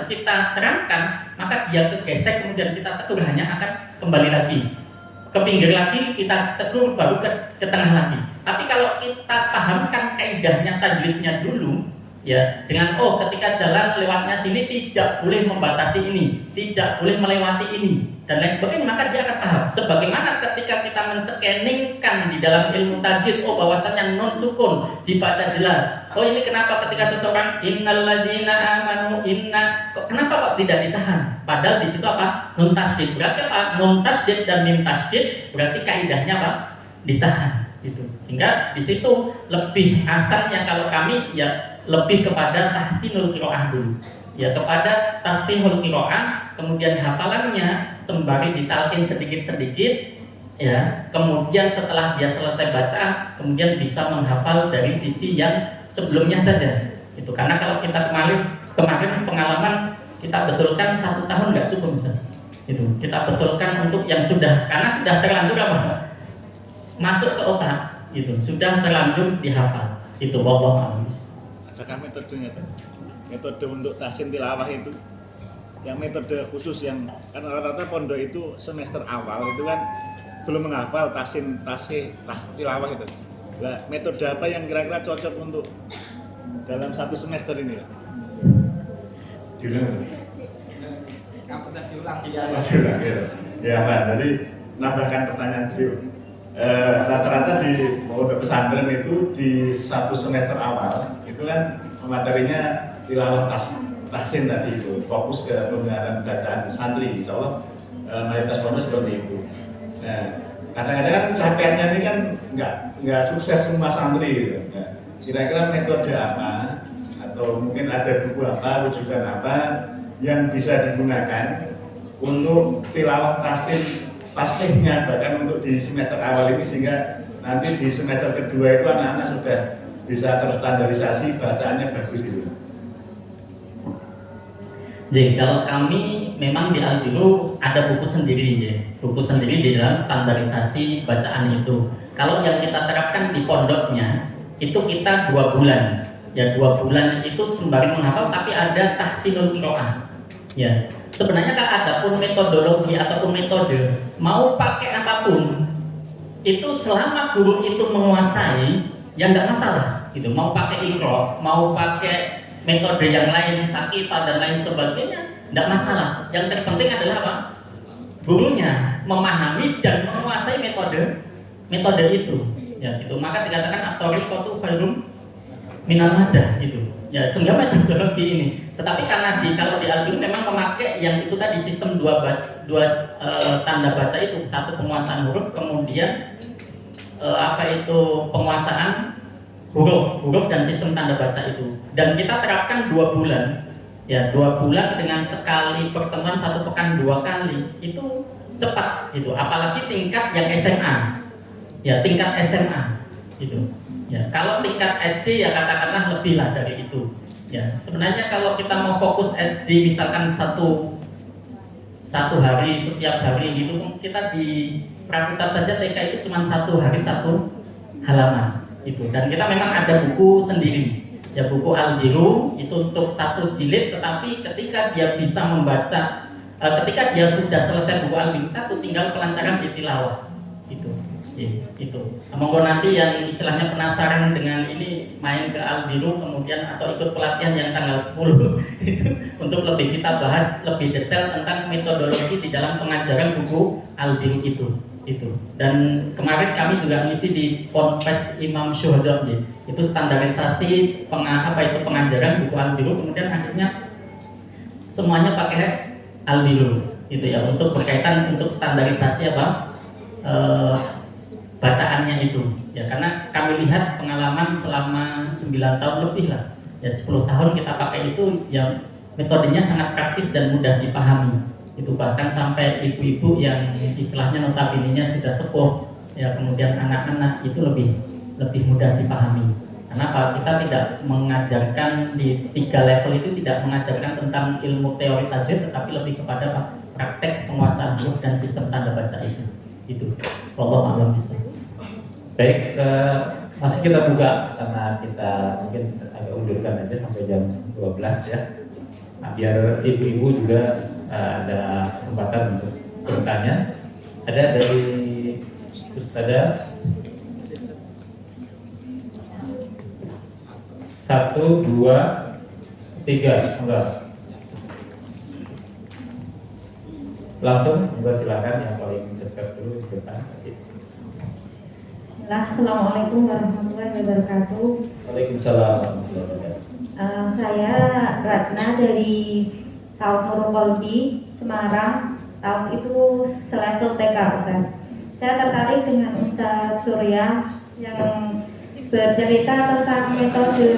kita terangkan, maka dia kegesek kemudian kita tegur hanya akan kembali lagi ke pinggir lagi, kita tegur baru ke tengah lagi. Tapi kalau kita pahamkan kaidahnya tajwidnya dulu ya, dengan ketika jalan lewatnya sini tidak boleh membatasi ini, tidak boleh melewati ini dan lain sebagainya, maka dia akan paham. Sebagaimana ketika kita men-scanningkan di dalam ilmu tajwid, bahwasanya nun sukun dibaca jelas. Ini kenapa ketika seseorang innalladzina amanu kenapa kok tidak ditahan? Padahal di situ apa? Nun tasydid. Berarti apa? Nun tasydid dan mim tasydid berarti kaidahnya apa? Ditahan gitu. Sehingga di situ lebih asalnya kalau kami ya lebih kepada tahsinul qiraah dulu. Ya kepada tasfihul qiraah, kemudian hafalannya sembari ditalqin sedikit-sedikit ya. Kemudian setelah dia selesai baca, kemudian bisa menghafal dari sisi yang sebelumnya saja. Itu karena kalau kita kemarin pengalaman kita betulkan 1 tahun nggak cukup bisa. Itu kita betulkan untuk yang sudah, karena sudah terlanjur apa? Masuk ke otak, itu sudah terlanjur dihafal. Itu wallahu a'lam. adakah metodenya Pak? Metode untuk tahsin tilawah itu yang metode khusus yang karena rata-rata pondok itu semester awal itu kan belum menghafal tahsin tilawah itu. Nah, metode apa yang kira-kira cocok untuk dalam satu semester ini? Diulang. Diulang. Diulang ya Pak. Jadi nambahkan pertanyaan beliau. Rata-rata di pondok pesantren itu di satu semester awal itu kan materinya tilawah tahsin tadi itu, fokus ke pembelajaran bacaan santri. Insya Allah mayoritas pondok seperti itu. Nah, kadang-kadang kan capaiannya ini kan nggak sukses semua santri gitu. Nah, kira-kira metode apa atau mungkin ada buku apa, rujukan apa yang bisa digunakan untuk tilawah tasbihnya bahkan untuk di semester awal ini sehingga nanti di semester kedua itu anak-anak sudah bisa terstandarisasi bacaannya bagus gitu. Jadi kalau kami memang di Al-Biru ada buku sendiri ya, buku sendiri di dalam standarisasi bacaan itu. Kalau yang kita terapkan di pondoknya itu kita 2 bulan, ya 2 bulan itu sembari menghafal tapi ada tahsinul qiraah. Ya, sebenarnya kalau ada pun metodologi ataupun metode mau pakai apapun itu selama guru itu menguasai ya nggak masalah gitu. Mau pakai iqra, mau pakai metode yang lain, sakita dan lain sebagainya, tidak masalah. Yang terpenting adalah apa? Gurunya memahami dan menguasai metode itu. Ya, itu. Maka dikatakan at-thariqatu khairum minal madah itu. Ya, sehingga metodologi ini. Tetapi karena kalau di Al-Biru memang memakai yang itu tadi sistem dua tanda baca itu, satu penguasaan huruf, kemudian penguasaan huruf dan sistem tanda baca itu. Dan kita terapkan 2 bulan, ya 2 bulan dengan sekali pertemuan 1 pekan 2 kali itu cepat gitu. Apalagi tingkat yang SMA, ya tingkat SMA gitu. Ya kalau tingkat SD ya katakanlah lebih lah dari itu. Ya sebenarnya kalau kita mau fokus SD misalkan satu hari setiap hari gitu, kita di Prakutab saja TK itu cuma 1 hari 1 halaman itu. Dan kita memang ada buku sendiri. Ya buku Al-Biru itu untuk 1 jilid, tetapi ketika dia bisa membaca, ketika dia sudah selesai buku Al-Biru 1 tinggal pelancaran di tilawah itu. Monggo nanti yang istilahnya penasaran dengan ini main ke Al-Biru kemudian atau ikut pelatihan yang tanggal 10 itu untuk lebih kita bahas lebih detail tentang metodologi di dalam pengajaran buku Al-Biru itu. Dan kemarin kami juga ngisi di Ponpes Imam Syuhada itu standarisasi pengajaran buku Al-Biru, kemudian akhirnya semuanya pakai Al-Biru gitu ya, untuk berkaitan untuk standarisasi bacaannya itu ya, karena kami lihat pengalaman selama 9 tahun lebih lah ya, 10 tahun kita pakai itu ya, metodenya sangat praktis dan mudah dipahami itu, bahkan sampai ibu-ibu yang istilahnya notabene-nya sudah sepuh ya, kemudian anak-anak itu lebih mudah dipahami. Kenapa? Kita tidak mengajarkan di 3 level itu, tidak mengajarkan tentang ilmu teori tajwid, tetapi lebih kepada praktek penguasaan huruf dan sistem tanda baca itu. Wallahu a'lam bishawab. Baik, masih kita buka karena kita mungkin agak undurkan aja sampai jam 12 ya. Nah, biar ibu-ibu juga ada kesempatan untuk bertanya. Ada dari Ustazah 1, 2, 3, enggak. Langsung, enggak, silakan yang paling dekat dulu di depan. Assalamualaikum warahmatullahi wabarakatuh. Waalaikumsalam warahmatullahi wabarakatuh. Saya Ratna dari Tahun Nurul Qalbi, Semarang. Tahun itu selevel TK, Ustaz. Saya tertarik dengan Ustaz Surya yang bercerita tentang metode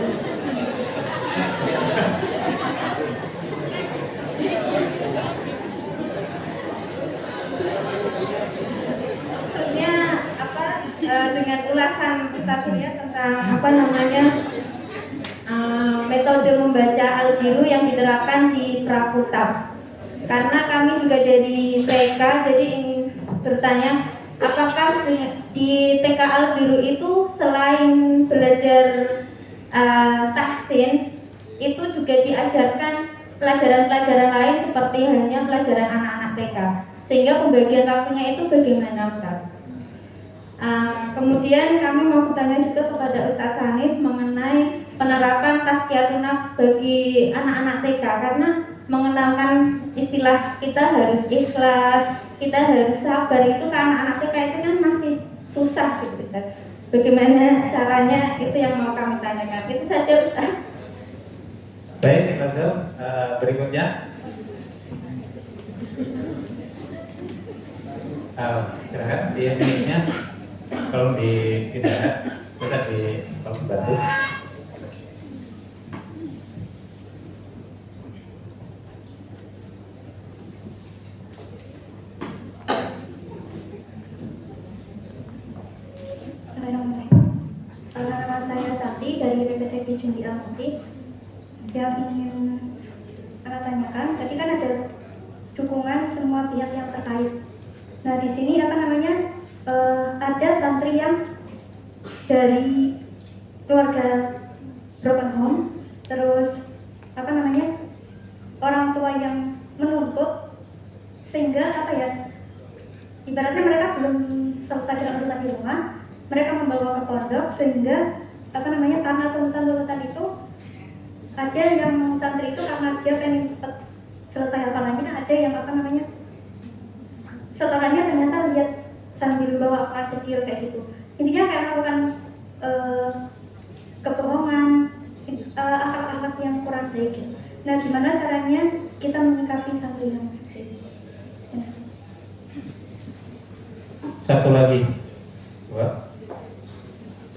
dengan ulasan Ustaz Surya tentang metode membaca Al-Biru yang diterapkan di Prakutab. Karena kami juga dari TK, jadi ingin bertanya, apakah di TK Al-Biru itu selain belajar tahsin juga diajarkan pelajaran-pelajaran lain seperti hanya pelajaran anak-anak TK, sehingga pembagian waktunya itu bagaimana Ustaz? Kemudian kami mau bertanya juga kepada Ustaz Hanif mengenai penerapan tazkiyatun nafs bagi anak-anak TK, karena mengenalkan istilah kita harus ikhlas, kita harus sabar itu ke anak-anak TK itu kan masih susah gitu Ustaz. Bagaimana caranya, itu yang mau kami tanyakan. Itu saja Ustaz. Baik, Fadil, berikutnya. Silakan di mic-nya, kalau di tidak bisa di bantu. Nama saya Tati dari PPTK Jumbi Al-Muti. Yang ingin saya tanyakan, tadi kan ada dukungan semua pihak yang terkait. Nah di sini ada santri yang dari keluarga broken home, terus orang tua yang menuntut, sehingga ibaratnya mereka belum selesai dengan urusan di rumah, mereka membawa ke pondok, sehingga karena tuntutan itu ada yang santri itu karena dia pengen cepat selesai hafalannya, ada yang setorannya ternyata lihat sambil bawa alat kecil kayak gitu. Intinya kayak melakukan kebohongan, akhlak-akhlak yang kurang baik. Nah, gimana caranya kita menyikapi santri yang seperti itu? Satu lagi, dua,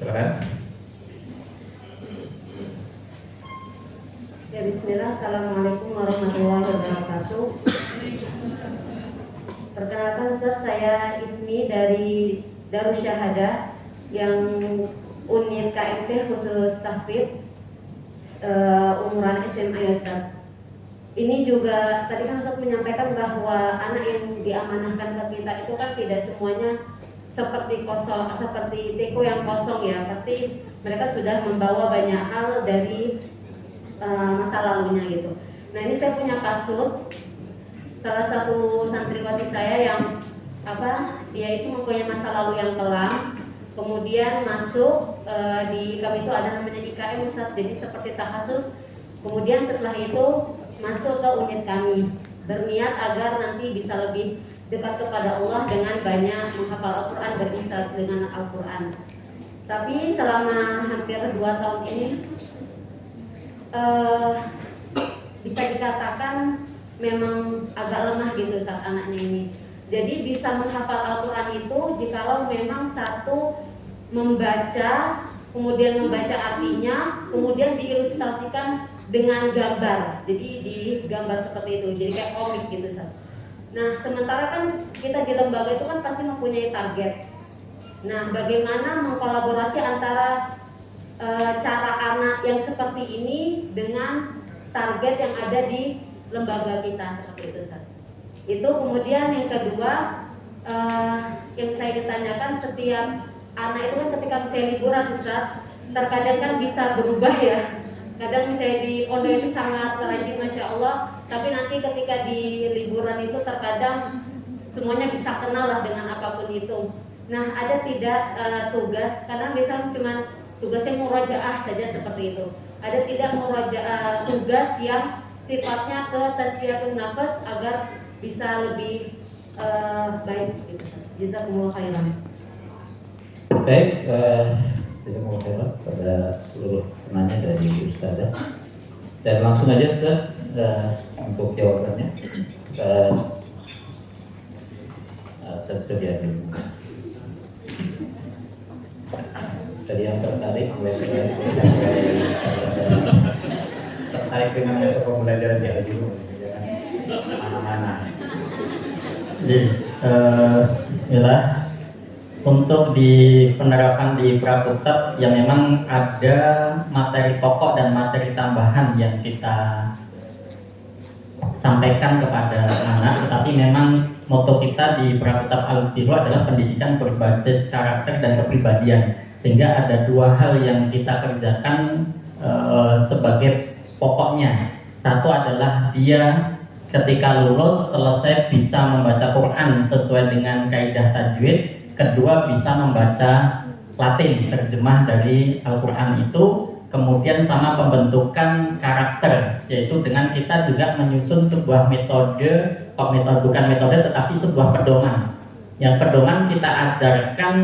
silakan. Ya, bismillah, assalamualaikum warahmatullahi wabarakatuh. Perkenalkan Ustaz, saya Ismi dari Darus Syahadah yang unit KMT khusus tahfidz umuran SMA ya Ustaz. Ini juga tadi kan Ustaz menyampaikan bahwa anak yang diamanahkan ke kita itu kan tidak semuanya seperti teko yang kosong ya, pasti mereka sudah membawa banyak hal dari masa lalunya gitu. Nah ini saya punya kasus salah satu santriwati saya yang dia itu mempunyai masa lalu yang kelam, kemudian masuk di kami itu ada namanya IKM Ustaz, jadi seperti tahasus. Kemudian setelah itu masuk ke unit kami, berniat agar nanti bisa lebih dekat kepada Allah dengan banyak menghafal Al-Quran, berikhlas dengan Al-Quran. Tapi selama hampir 2 tahun ini bisa dikatakan memang agak lemah gitu saat anaknya ini. Jadi bisa menghafal Al-Quran itu jikalau memang satu membaca, kemudian membaca artinya, kemudian diilustrasikan dengan gambar. Jadi digambar seperti itu, jadi kayak komik gitu. Nah sementara kan kita di lembaga itu kan pasti mempunyai target. Nah bagaimana mengkolaborasi antara cara anak yang seperti ini dengan target yang ada di lembaga kita seperti itu Ustaz. Itu kemudian yang kedua yang saya ditanyakan, setiap anak itu kan ketika misalnya liburan Ustaz, terkadang kan bisa berubah ya. Kadang misalnya di pondok itu sangat rajin Masya Allah, tapi nanti ketika di liburan itu terkadang semuanya bisa kenal lah dengan apapun itu. Nah ada tidak tugas, karena misalnya cuma tugasnya murajaah saja seperti itu. Ada tidak murajaah tugas yang sifatnya ke tazkiyatun nafs agar bisa lebih baik gitu. Jazakumullah khairan. Baik, jazakumullah khairan pada seluruh penanya dari Ustazah. Dan langsung aja Ustaz untuk jawabannya. Saya sudah tadi yang tertarik dengan pembelajaran di Al-Juru mana-mana. Bismillah. Untuk di penerapan di Praputab yang memang ada materi pokok dan materi tambahan yang kita sampaikan kepada anak, tetapi memang moto kita di Praputab Al-Biru adalah pendidikan berbasis karakter dan kepribadian, sehingga ada 2 hal yang kita kerjakan sebagai pokoknya. Satu adalah dia ketika lulus selesai bisa membaca Quran sesuai dengan kaidah tajwid. Kedua, bisa membaca Latin, terjemah dari Al-Quran itu. Kemudian sama pembentukan karakter, yaitu dengan kita juga menyusun sebuah metode, bukan metode tetapi sebuah pedoman. Yang pedoman kita ajarkan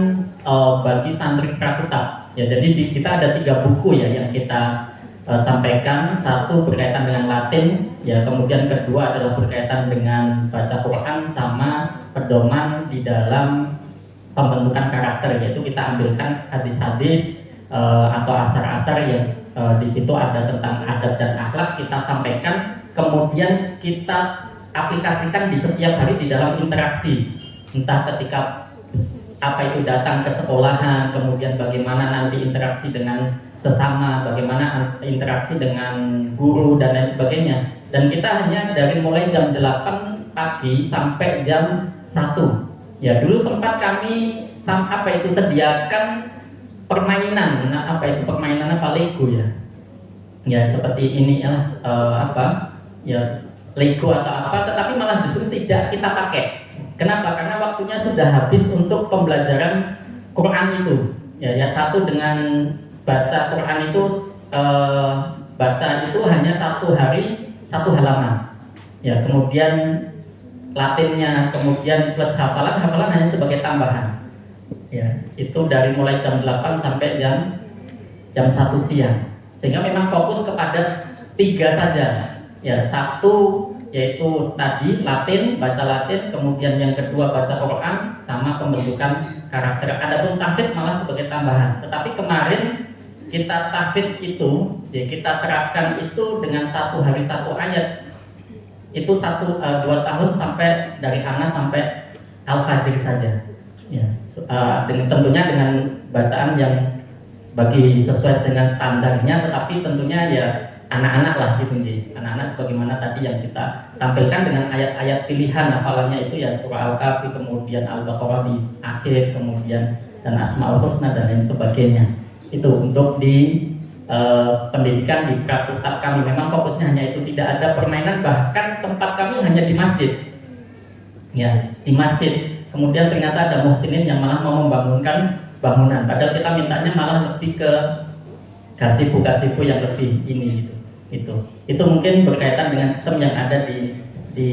bagi santri prakutab. Ya, jadi kita ada 3 buku ya yang kita sampaikan. Satu berkaitan dengan Latin, ya, kemudian kedua adalah berkaitan dengan baca Quran, sama pedoman di dalam pembentukan karakter, yaitu kita ambilkan hadis-hadis atau asar-asar yang di situ ada tentang adab dan akhlak, kita sampaikan, kemudian kita aplikasikan di setiap hari di dalam interaksi, entah ketika apa itu datang ke sekolahan, kemudian bagaimana nanti interaksi dengan sesama, bagaimana interaksi dengan guru dan lain sebagainya. Dan kita hanya dari mulai jam 8 pagi sampai jam 1. Ya, dulu sempat kami sediakan permainan. Nah, apa itu permainan, apa Lego ya? Ya seperti ini ya, ya Lego atau apa, tetapi malah justru tidak kita pakai. Kenapa? Karena waktunya sudah habis untuk pembelajaran Quran itu. Ya satu dengan baca Quran itu baca itu hanya 1 hari 1 halaman. Ya, kemudian Latinnya, kemudian plus hafalan hanya sebagai tambahan. Ya, itu dari mulai jam 8 sampai jam 1 siang. Sehingga memang fokus kepada 3 saja. Ya, 1 yaitu tadi Latin, baca Latin, kemudian yang kedua baca Quran, sama pembentukan karakter. Adapun tahfidz malah sebagai tambahan. Tetapi kemarin kita tahfidz itu, ya kita terapkan itu dengan 1 hari 1 ayat. Itu 2 tahun sampai dari Anas sampai Al-Fajr saja. Ya, tentunya dengan bacaan yang bagi sesuai dengan standarnya, tetapi tentunya ya anak-anak lah gitu nih. Anak-anak sebagaimana tadi yang kita tampilkan dengan ayat-ayat pilihan hafalannya itu ya surah Al-Kahfi, kemudian Al-Baqarah di akhir, kemudian dan Asmaul Husna dan lain sebagainya. Itu untuk di pendidikan di prakutab kami. Memang fokusnya hanya itu, tidak ada permainan, bahkan tempat kami hanya di masjid. Ya, di masjid. Kemudian ternyata ada muhsinin yang malah mau membangunkan bangunan. Padahal kita mintanya malah lebih ke gazebo yang lebih ini gitu. Itu mungkin berkaitan dengan sistem yang ada di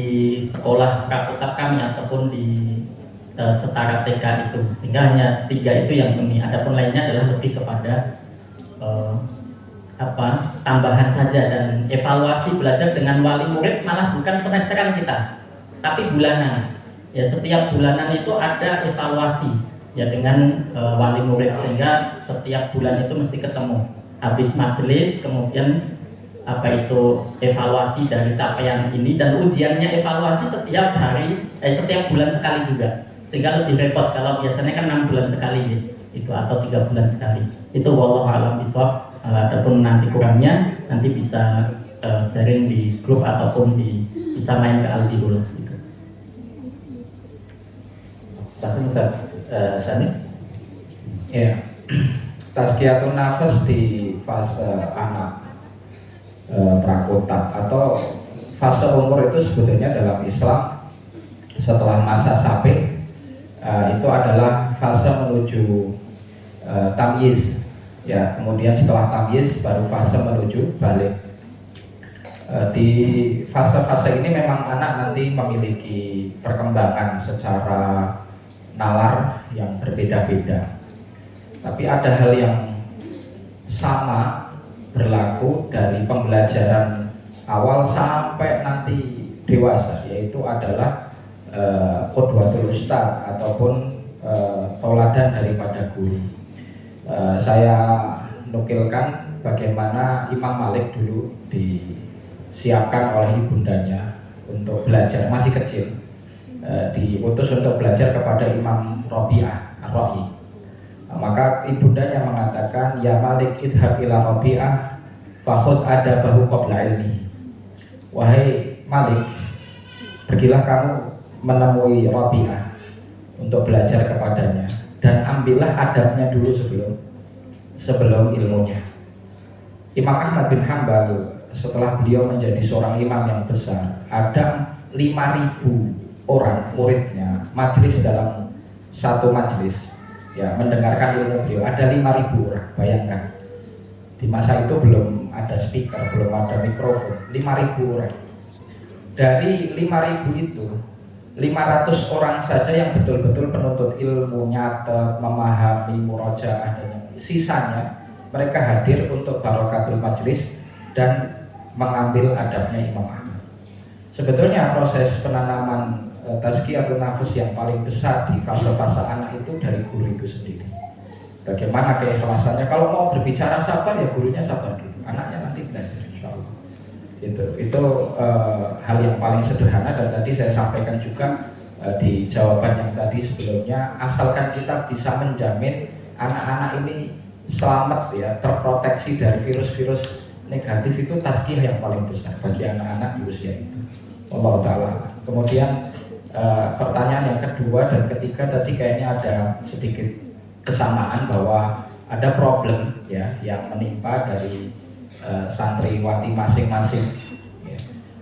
sekolah prakutab kami ataupun di setara TK itu. Sehingga hanya 3 itu yang kami. Adapun lainnya adalah lebih kepada tambahan saja, dan evaluasi belajar dengan wali murid malah bukan semesteran kita, tapi bulanan. Ya, setiap bulanan itu ada evaluasi ya dengan wali murid, sehingga setiap bulan itu mesti ketemu habis majelis, kemudian evaluasi dari capaian ini, dan ujiannya evaluasi setiap hari setiap bulan sekali juga, sehingga lebih repot. Kalau biasanya kan 6 bulan sekali ya, itu atau 3 bulan sekali. Itu wallahu a'lam bishawab. Ataupun nanti kurangnya nanti bisa sharing di grup ataupun bisa main ke Aldihul gitu. Langsung Ustaz Sani. Ya, tazkiyatun nafas di fase anak prakutab atau fase umur itu sebetulnya dalam Islam setelah masa sabi itu adalah fase menuju tamyiz. Ya, kemudian setelah tamyiz baru fase menuju balik. Di fase-fase ini memang anak nanti memiliki perkembangan secara nalar yang berbeda-beda. Tapi ada hal yang sama berlaku dari pembelajaran awal sampai nanti dewasa, yaitu adalah qudwatul ustaz ataupun tauladan daripada guru. Saya nukilkan bagaimana Imam Malik dulu disiapkan oleh ibundanya untuk belajar, masih kecil, diutus untuk belajar kepada Imam Rabi'ah Ar-Ra'i. Maka ibundanya mengatakan, ya Malik idhab ila Rabi'ah fakhud adabahu qabla ilmi. Wahai Malik, pergilah kamu menemui Rabi'ah untuk belajar kepadanya, dan ambillah adabnya dulu sebelum ilmunya. Imam Ahmad bin Hanbal setelah beliau menjadi seorang imam yang besar, ada 5.000 orang muridnya majelis dalam satu majelis ya mendengarkan ilmu beliau, ada 5.000 orang. Bayangkan di masa itu belum ada speaker, belum ada mikrofon, 5.000 orang. Dari 5.000 itu 500 orang saja yang betul-betul penuntut ilmu, nyata, memahami, murojaah dan sisanya mereka hadir untuk barokatul majlis dan mengambil adabnya Imam Ahmad. Sebetulnya proses penanaman tazkiyatun nafs yang paling besar di fase-fase anak itu dari guru itu sendiri. Bagaimana keikhlasannya? Kalau mau berbicara sabar ya gurunya sabar dulu, anaknya nanti belajar insyaallah. Itu hal yang paling sederhana dan tadi saya sampaikan juga di jawaban yang tadi sebelumnya, asalkan kita bisa menjamin anak-anak ini selamat ya, terproteksi dari virus-virus negatif, itu tazkiyah yang paling besar bagi anak-anak di usia itu. Allah Ta'ala. Kemudian pertanyaan yang kedua dan ketiga tadi kayaknya ada sedikit kesamaan bahwa ada problem ya yang menimpa dari santriwati masing-masing ya.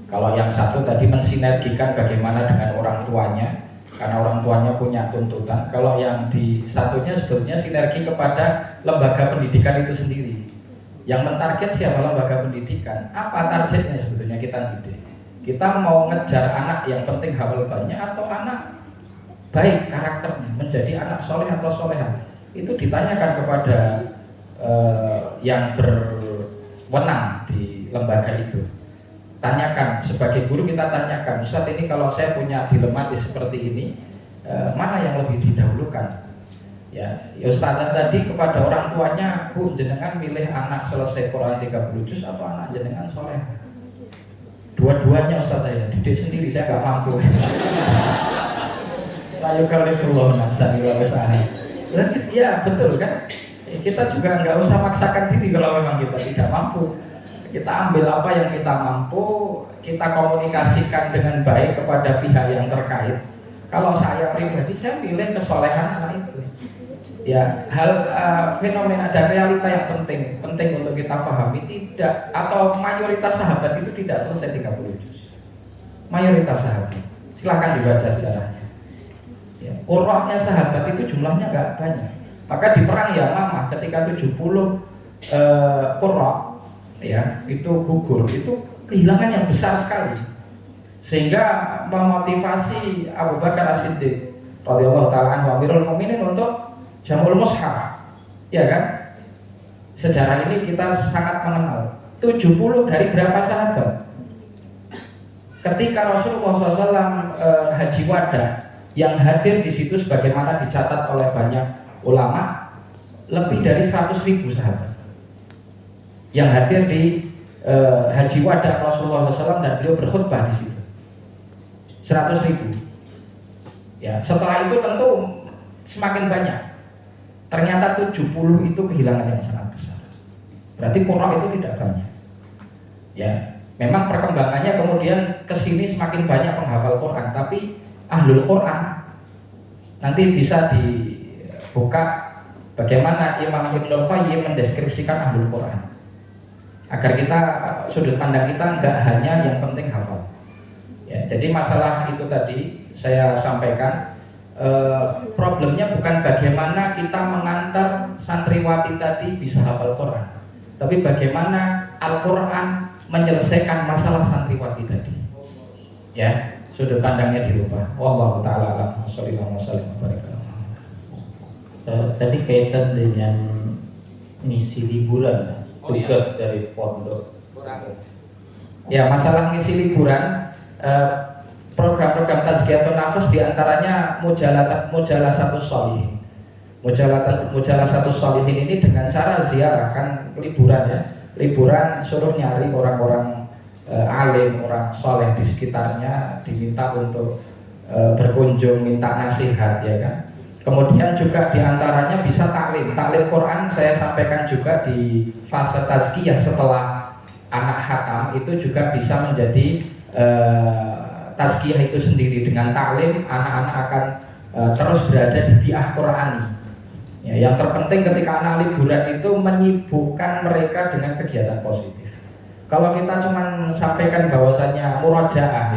Kalau yang satu tadi mensinergikan bagaimana dengan orang tuanya karena orang tuanya punya tuntutan. Kalau yang di satunya sebetulnya sinergi kepada lembaga pendidikan itu sendiri. Yang mentarget siapa lembaga pendidikan? Apa targetnya sebetulnya kita didik? Kita mau ngejar anak yang penting hafal banyak atau anak baik karakternya, menjadi anak soleh atau soleha? Itu ditanyakan kepada yang berwenang di lembaga itu. Tanyakan, sebagai guru kita tanyakan, Ustaz ini kalau saya punya dilematis seperti ini, mana yang lebih didahulukan? Ya Ustaz tadi kepada orang tuanya, Bu jenengan milih anak selesai Quran 30 juz atau anak jenengan soleh? Dua-duanya Ustaz saya, didik sendiri saya nggak mampu. Layu kalifullah nastani wa usani. Ya betul kan? Kita juga nggak usah maksakan diri kalau memang kita tidak mampu. Kita ambil apa yang kita mampu, kita komunikasikan dengan baik kepada pihak yang terkait. Kalau saya pribadi, saya pilih kesolehan anak itu. Ya, hal fenomena dan realita yang penting untuk kita pahami tidak, atau mayoritas sahabat itu tidak selesai 30 juz. Mayoritas sahabat, silakan dibaca sejarahnya. Ya, qurra'nya sahabat itu jumlahnya nggak banyak. Maka di perang Yamamah ketika 70 qurra' ya itu gugur, itu kehilangan yang besar sekali, sehingga memotivasi Abu Bakar As-Siddiq radhiyallahu ta'ala anhu Amirul Mukminin untuk Jamul Mushaf, ya kan? Sejarah ini kita sangat mengenal. 70 dari berapa sahabat? Ketika Rasulullah SAW haji wada, yang hadir di situ sebagaimana dicatat oleh banyak ulama, lebih dari 100.000 sahabat yang hadir di haji wada Rasulullah SAW dan beliau berkhutbah di situ. 100.000. Ya, setelah itu tentu semakin banyak. Ternyata 70 itu kehilangan yang sangat besar. Berarti qurra itu tidak banyak. Ya, memang perkembangannya kemudian kesini semakin banyak penghafal Quran, tapi ahlul Quran nanti bisa dibuka bagaimana Imam Ibnul Qayyim mendeskripsikan ahlul Quran, agar kita sudut pandang kita enggak hanya yang penting hafal. Ya, jadi masalah itu tadi saya sampaikan. Problemnya bukan bagaimana kita mengantar santriwati tadi bisa hafal Quran, tapi bagaimana Al-Quran menyelesaikan masalah santriwati tadi. Ya, sudut pandangnya dirubah. Wallahu ta'ala a'lam. Shallallahu alaihi wasallam. Tadi kaitan dengan ngisi liburan, tugas dari pondok. Ya, masalah ngisi liburan, program-program tazkiyatun nafs diantaranya mujalasatus sholihin. Mujalasatus sholihin ini dengan cara ziarah, kan liburan ya, liburan suruh nyari orang-orang alim, orang soleh di sekitarnya, diminta untuk berkunjung, minta nasihat ya kan. Kemudian juga diantaranya bisa taklim Quran. Saya sampaikan juga di fase tazkiyah setelah anak khatam itu juga bisa menjadi tazkiyah itu sendiri. Dengan taklim anak-anak akan terus berada di bi'ah Qur'ani ya, yang terpenting ketika anak liburan itu menyibukkan mereka dengan kegiatan positif. Kalau kita cuma sampaikan bahwasannya murojaah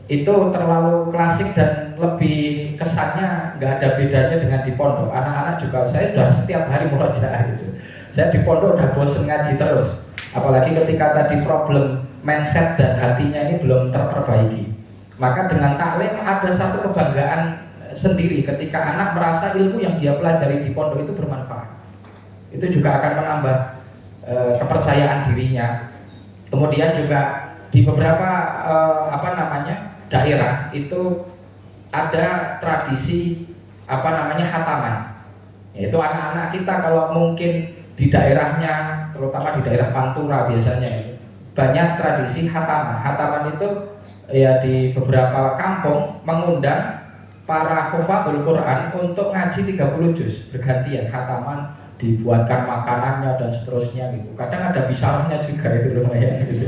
itu terlalu klasik dan lebih kesannya nggak ada bedanya dengan di pondok. Anak-anak juga, saya sudah setiap hari murojaah gitu. Saya di pondok udah bosen ngaji terus. Apalagi ketika tadi problem mindset dan hatinya ini belum terperbaiki. Maka dengan taklim ada satu kebanggaan sendiri ketika anak merasa ilmu yang dia pelajari di pondok itu bermanfaat. Itu juga akan menambah kepercayaan dirinya. Kemudian juga di beberapa daerah itu ada tradisi khataman. Yaitu anak-anak kita kalau mungkin di daerahnya, terutama di daerah Pantura biasanya banyak tradisi khataman. Khataman itu ya di beberapa kampung mengundang para hufadzul Quran untuk ngaji 30 juz bergantian khataman, dibuatkan makanannya dan seterusnya gitu. Kadang ada bisyarahnya juga itu lumayan gitu.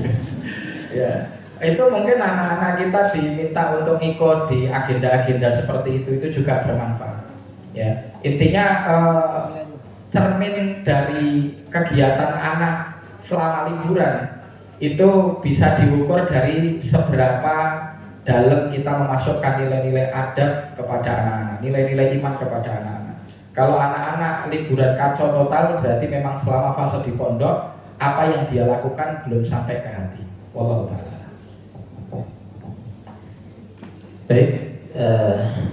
Ya, itu mungkin anak-anak kita diminta untuk ikut di agenda-agenda seperti itu juga bermanfaat. Ya, intinya cermin dari kegiatan anak selama liburan itu bisa diukur dari seberapa dalam kita memasukkan nilai-nilai adab kepada anak-anak, nilai-nilai iman kepada anak-anak. Kalau anak-anak liburan kacau total berarti memang selama fase di pondok apa yang dia lakukan belum sampai ke hati. Wallahu a'lam. Baik,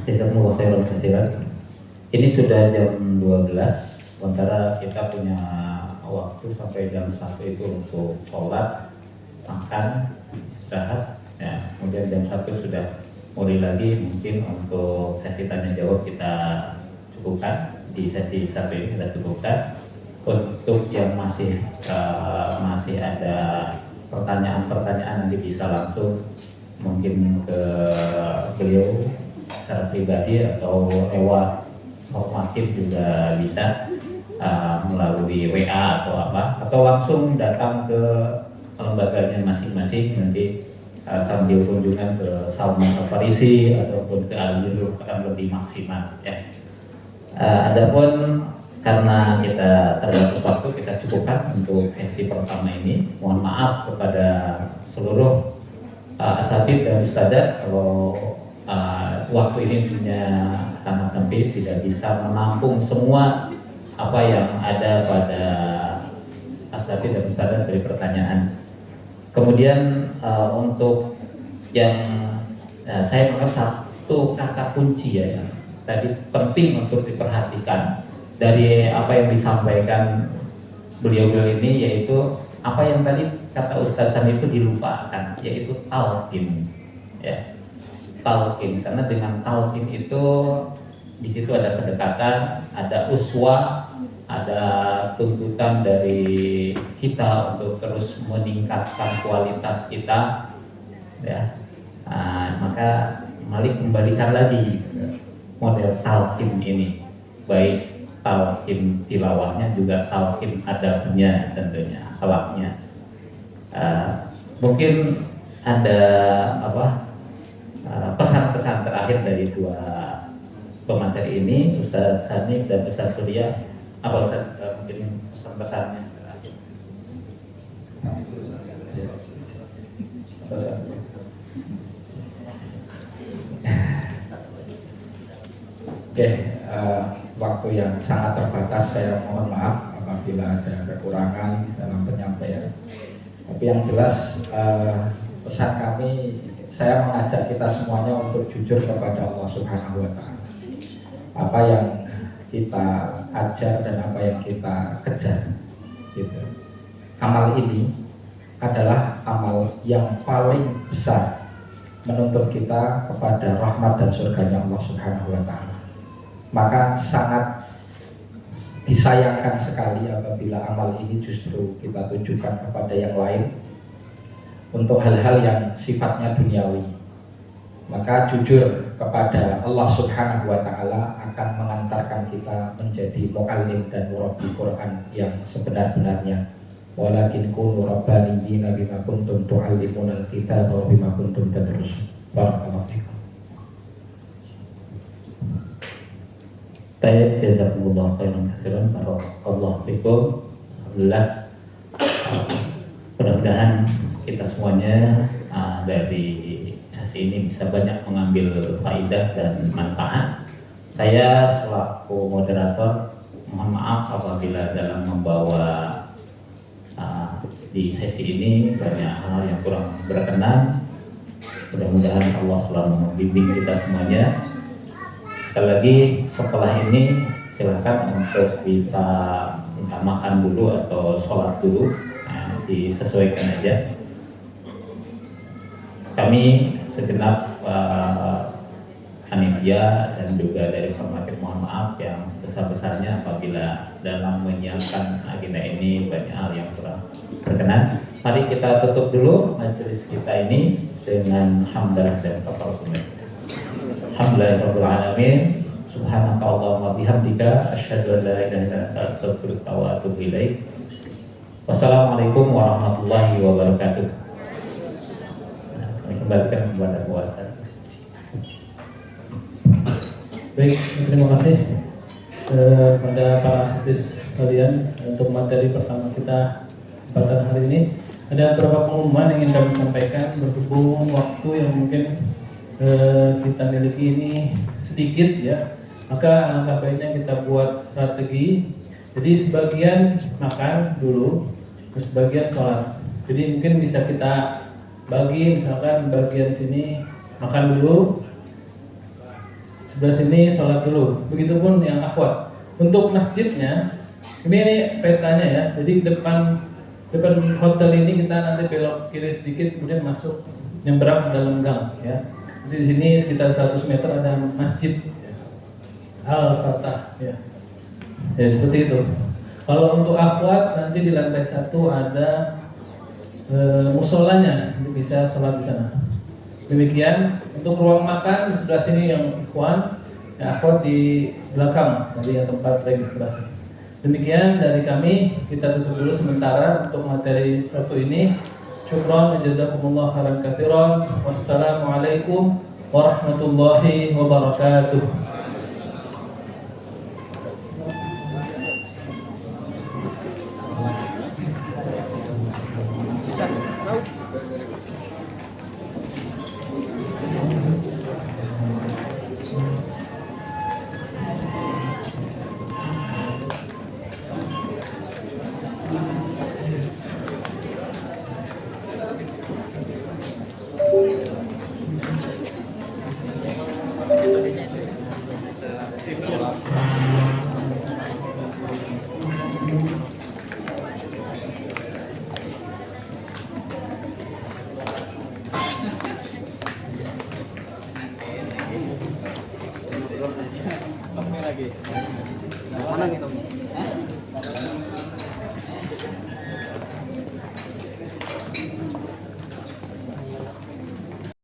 jazakumullah khairan katsiran. Ini sudah jam 12, sementara kita punya waktu sampai jam 1 itu untuk sholat, makan, istirahat. Ya, kemudian jam 1 sudah mulai lagi, mungkin untuk sesi tanya jawab kita cukupkan. Di sesi 1 ini kita cukupkan. Untuk yang masih ada pertanyaan-pertanyaan nanti bisa langsung mungkin ke beliau secara pribadi atau lewat formatif juga bisa, melalui WA atau apa, atau langsung datang ke lembaganya masing-masing nanti sambil kunjungan ke Salman Al-Farisi ataupun ke Al-Juruf akan lebih maksimal ya. Adapun karena kita terbatas waktu, kita cukupkan untuk sesi pertama ini. Mohon maaf kepada seluruh asatidz dan ustadzah kalau waktu ini punya sangat sempit, tidak bisa menampung semua apa yang ada pada asatidz dan ustadzah dari pertanyaan. Kemudian untuk yang saya mengenal satu kata kunci ya, tadi penting untuk diperhatikan dari apa yang disampaikan beliau-beliau ini, yaitu apa yang tadi kata Ustaz Sani itu dilupakan, yaitu talqin ya, talqin. Karena dengan talqin itu di situ ada kedekatan, ada uswah, ada tuntutan dari kita untuk terus meningkatkan kualitas kita ya. Maka mari kembalikan lagi model talqin ini, baik talqin tilawahnya juga talqin adabnya, tentunya akhlaknya. Mungkin ada pesan-pesan terakhir dari dua pemateri ini, Ustaz Sani dan Ustaz Surya. Apa Ustaz, mungkin pesan-pesannya terakhir? Oke, waktu yang sangat terbatas, saya mohon maaf apabila ada kekurangan dalam penyampaian. Tapi yang jelas pesan kami, saya mengajak kita semuanya untuk jujur kepada Allah Subhanahu wa Ta'ala. Apa yang kita ajar dan apa yang kita kejar gitu. Amal ini adalah amal yang paling besar menuntut kita kepada rahmat dan surganya Allah Subhanahu wa Ta'ala. Maka sangat disayangkan sekali apabila amal ini justru kita tunjukkan kepada yang lain untuk hal-hal yang sifatnya duniawi. Maka jujur kepada Allah Subhanahu wa Ta'ala akan mengantarkan kita menjadi mu'allim dan murabbi Quran yang sebenar-benarnya. Walakin kunu rabbaniyina bima kuntum tu'allimunal kitaba wa bima kuntum tadrusun. Barakallahu fikum. Baik, jazakumullah khairan katsiran. Barakallahu fikum. Alhamdulillah. mudah-mudahan kita semuanya dari sesi ini bisa banyak mengambil faidah dan manfaat. Saya selaku moderator mohon maaf apabila dalam membawa di sesi ini banyak hal yang kurang berkenan. Mudah-mudahan Allah selalu membimbing kita semuanya. Sekali lagi setelah ini silakan untuk bisa minta makan dulu atau sholat dulu, disesuaikan aja. Kami segenap panitia dan juga dari formatif mohon maaf yang sebesar-besarnya apabila dalam menyiapkan agenda ini banyak hal yang kurang berkenan. Mari kita tutup dulu majelis kita ini dengan hamdalah dan kafaratul. Alhamdulillahirabbil alamin. Subhanaka Allahumma bihamdika asyhadu an la ilaha illa anta astaghfiruka wa atubu ilaik. Wassalamualaikum warahmatullahi wabarakatuh. Kami kembalikan kepada puasa. Baik, terima kasih kepada para hadis kalian untuk materi pertama kita pada hari ini. Ada beberapa pengumuman yang ingin kami sampaikan berhubung waktu yang mungkin kita miliki ini sedikit ya. Maka alangkah baiknya kita buat strategi. Jadi sebagian makan dulu, sebagian sholat. Jadi mungkin bisa kita bagi, misalkan bagian sini makan dulu, sebelah sini sholat dulu. Begitupun yang akhwat. Untuk masjidnya, ini petanya ya. Jadi depan hotel ini kita nanti belok kiri sedikit, kemudian masuk nyebrang ke dalam gang ya. Jadi di sini sekitar 100 meter ada masjid Al-Fatah ya. Ya seperti itu. Kalau untuk akhwat nanti di lantai 1 ada musolanya, jadi bisa sholat di sana. Demikian untuk ruang makan di sebelah sini yang ikhwan, ya akhwat di belakang dari yang tempat registrasi. Demikian dari kami, kita tutup dulu sementara untuk materi waktu ini. Syukran, jazakumullah khairan katsiran. Wassalamualaikum warahmatullahi wabarakatuh.